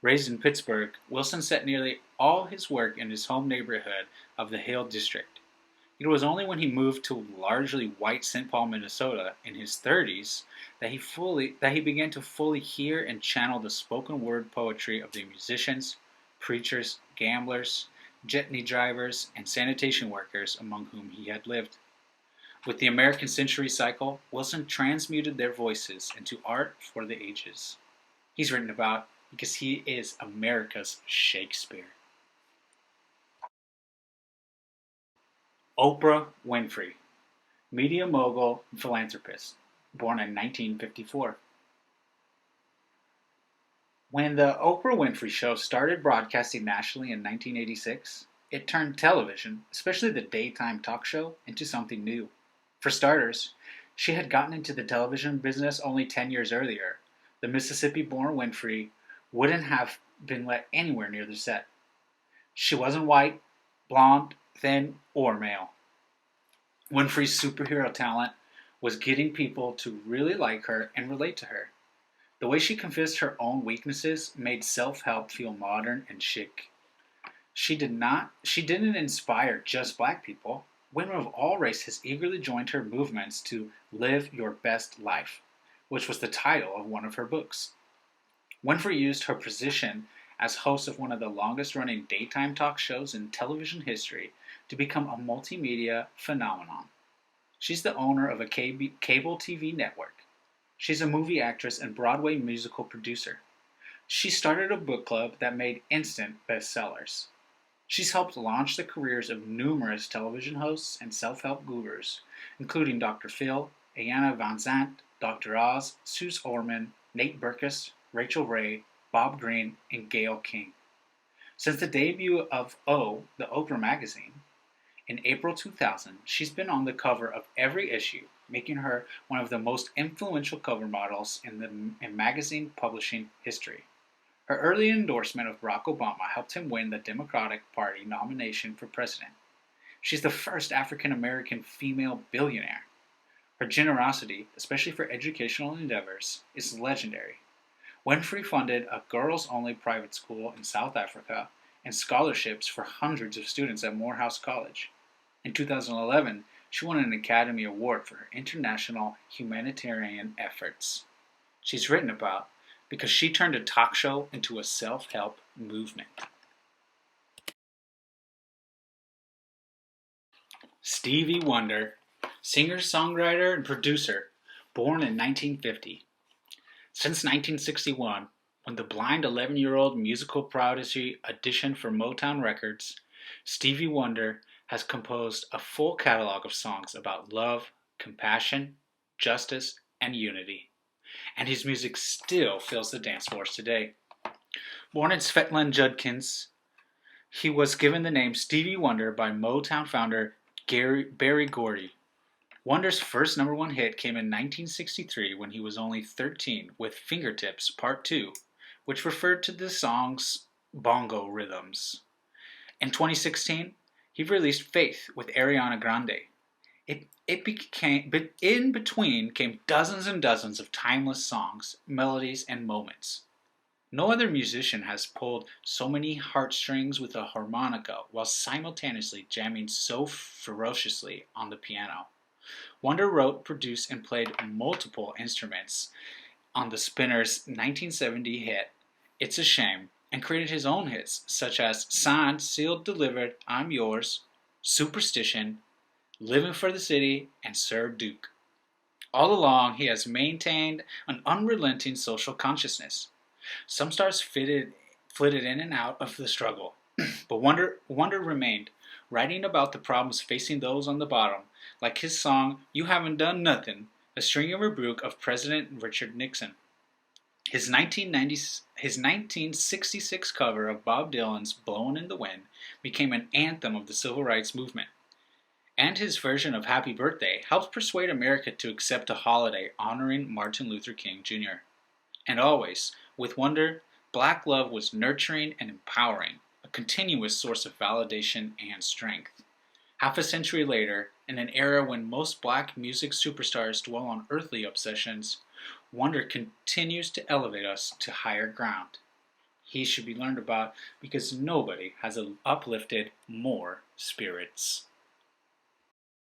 Raised in Pittsburgh, Wilson set nearly all his work in his home neighborhood of the Hill District. It was only when he moved to largely white St. Paul, Minnesota in his 30s that he began to fully hear and channel the spoken word poetry of the musicians, preachers, gamblers, jitney drivers, and sanitation workers among whom he had lived. With the American Century cycle, Wilson transmuted their voices into art for the ages. He's written about because he is America's Shakespeare. Oprah Winfrey, media mogul and philanthropist, born in 1954. When the Oprah Winfrey Show started broadcasting nationally in 1986, it turned television, especially the daytime talk show, into something new. For starters, she had gotten into the television business only 10 years earlier. The Mississippi-born Winfrey wouldn't have been let anywhere near the set. She wasn't white, blonde, thin, or male. Winfrey's superhero talent was getting people to really like her and relate to her. The way she confessed her own weaknesses made self-help feel modern and chic. She didn't inspire just black people. Women of all races eagerly joined her movements to live your best life, which was the title of one of her books. Winfrey used her position as host of one of the longest-running daytime talk shows in television history to become a multimedia phenomenon. She's the owner of a cable TV network. She's a movie actress and Broadway musical producer. She started a book club that made instant bestsellers. She's helped launch the careers of numerous television hosts and self-help gurus, including Dr. Phil, Ayanna Van Zandt, Dr. Oz, Suze Orman, Nate Berkus, Rachel Ray, Bob Greene, and Gayle King. Since the debut of O, the Oprah magazine, in April 2000, she's been on the cover of every issue, making her one of the most influential cover models in magazine publishing history. Her early endorsement of Barack Obama helped him win the Democratic Party nomination for president. She's the first African-American female billionaire. Her generosity, especially for educational endeavors, is legendary. Winfrey funded a girls-only private school in South Africa and scholarships for hundreds of students at Morehouse College. In 2011, she won an Academy Award for her international humanitarian efforts. She's written about because she turned a talk show into a self-help movement. Stevie Wonder, singer, songwriter, and producer, born in 1950. Since 1961, when the blind 11-year-old musical prodigy auditioned for Motown Records, Stevie Wonder has composed a full catalog of songs about love, compassion, justice, and unity. And his music still fills the dance floors today. Born in Svetland Judkins, he was given the name Stevie Wonder by Motown founder Berry Gordy. Wonder's first number one hit came in 1963 when he was only 13 with Fingertips Part 2, which referred to the song's bongo rhythms. In 2016, he released Faith with Ariana Grande. But in between came dozens and dozens of timeless songs, melodies, and moments. No other musician has pulled so many heartstrings with a harmonica while simultaneously jamming so ferociously on the piano. Wonder wrote, produced, and played multiple instruments on the Spinners' 1970 hit It's a Shame, and created his own hits such as Signed, Sealed, Delivered, I'm Yours, Superstition, Living for the City, and Sir Duke. All along, he has maintained an unrelenting social consciousness. Some stars flitted in and out of the struggle, but Wonder remained, writing about the problems facing those on the bottom, like his song You Haven't Done Nothing, a stringing rebuke of President Richard Nixon. His 1966 cover of Bob Dylan's Blowin' in the Wind became an anthem of the civil rights movement. And his version of Happy Birthday helped persuade America to accept a holiday honoring Martin Luther King Jr. And always, with Wonder, black love was nurturing and empowering, a continuous source of validation and strength. Half a century later, in an era when most black music superstars dwell on earthly obsessions, Wonder continues to elevate us to higher ground. He should be learned about because nobody has uplifted more spirits.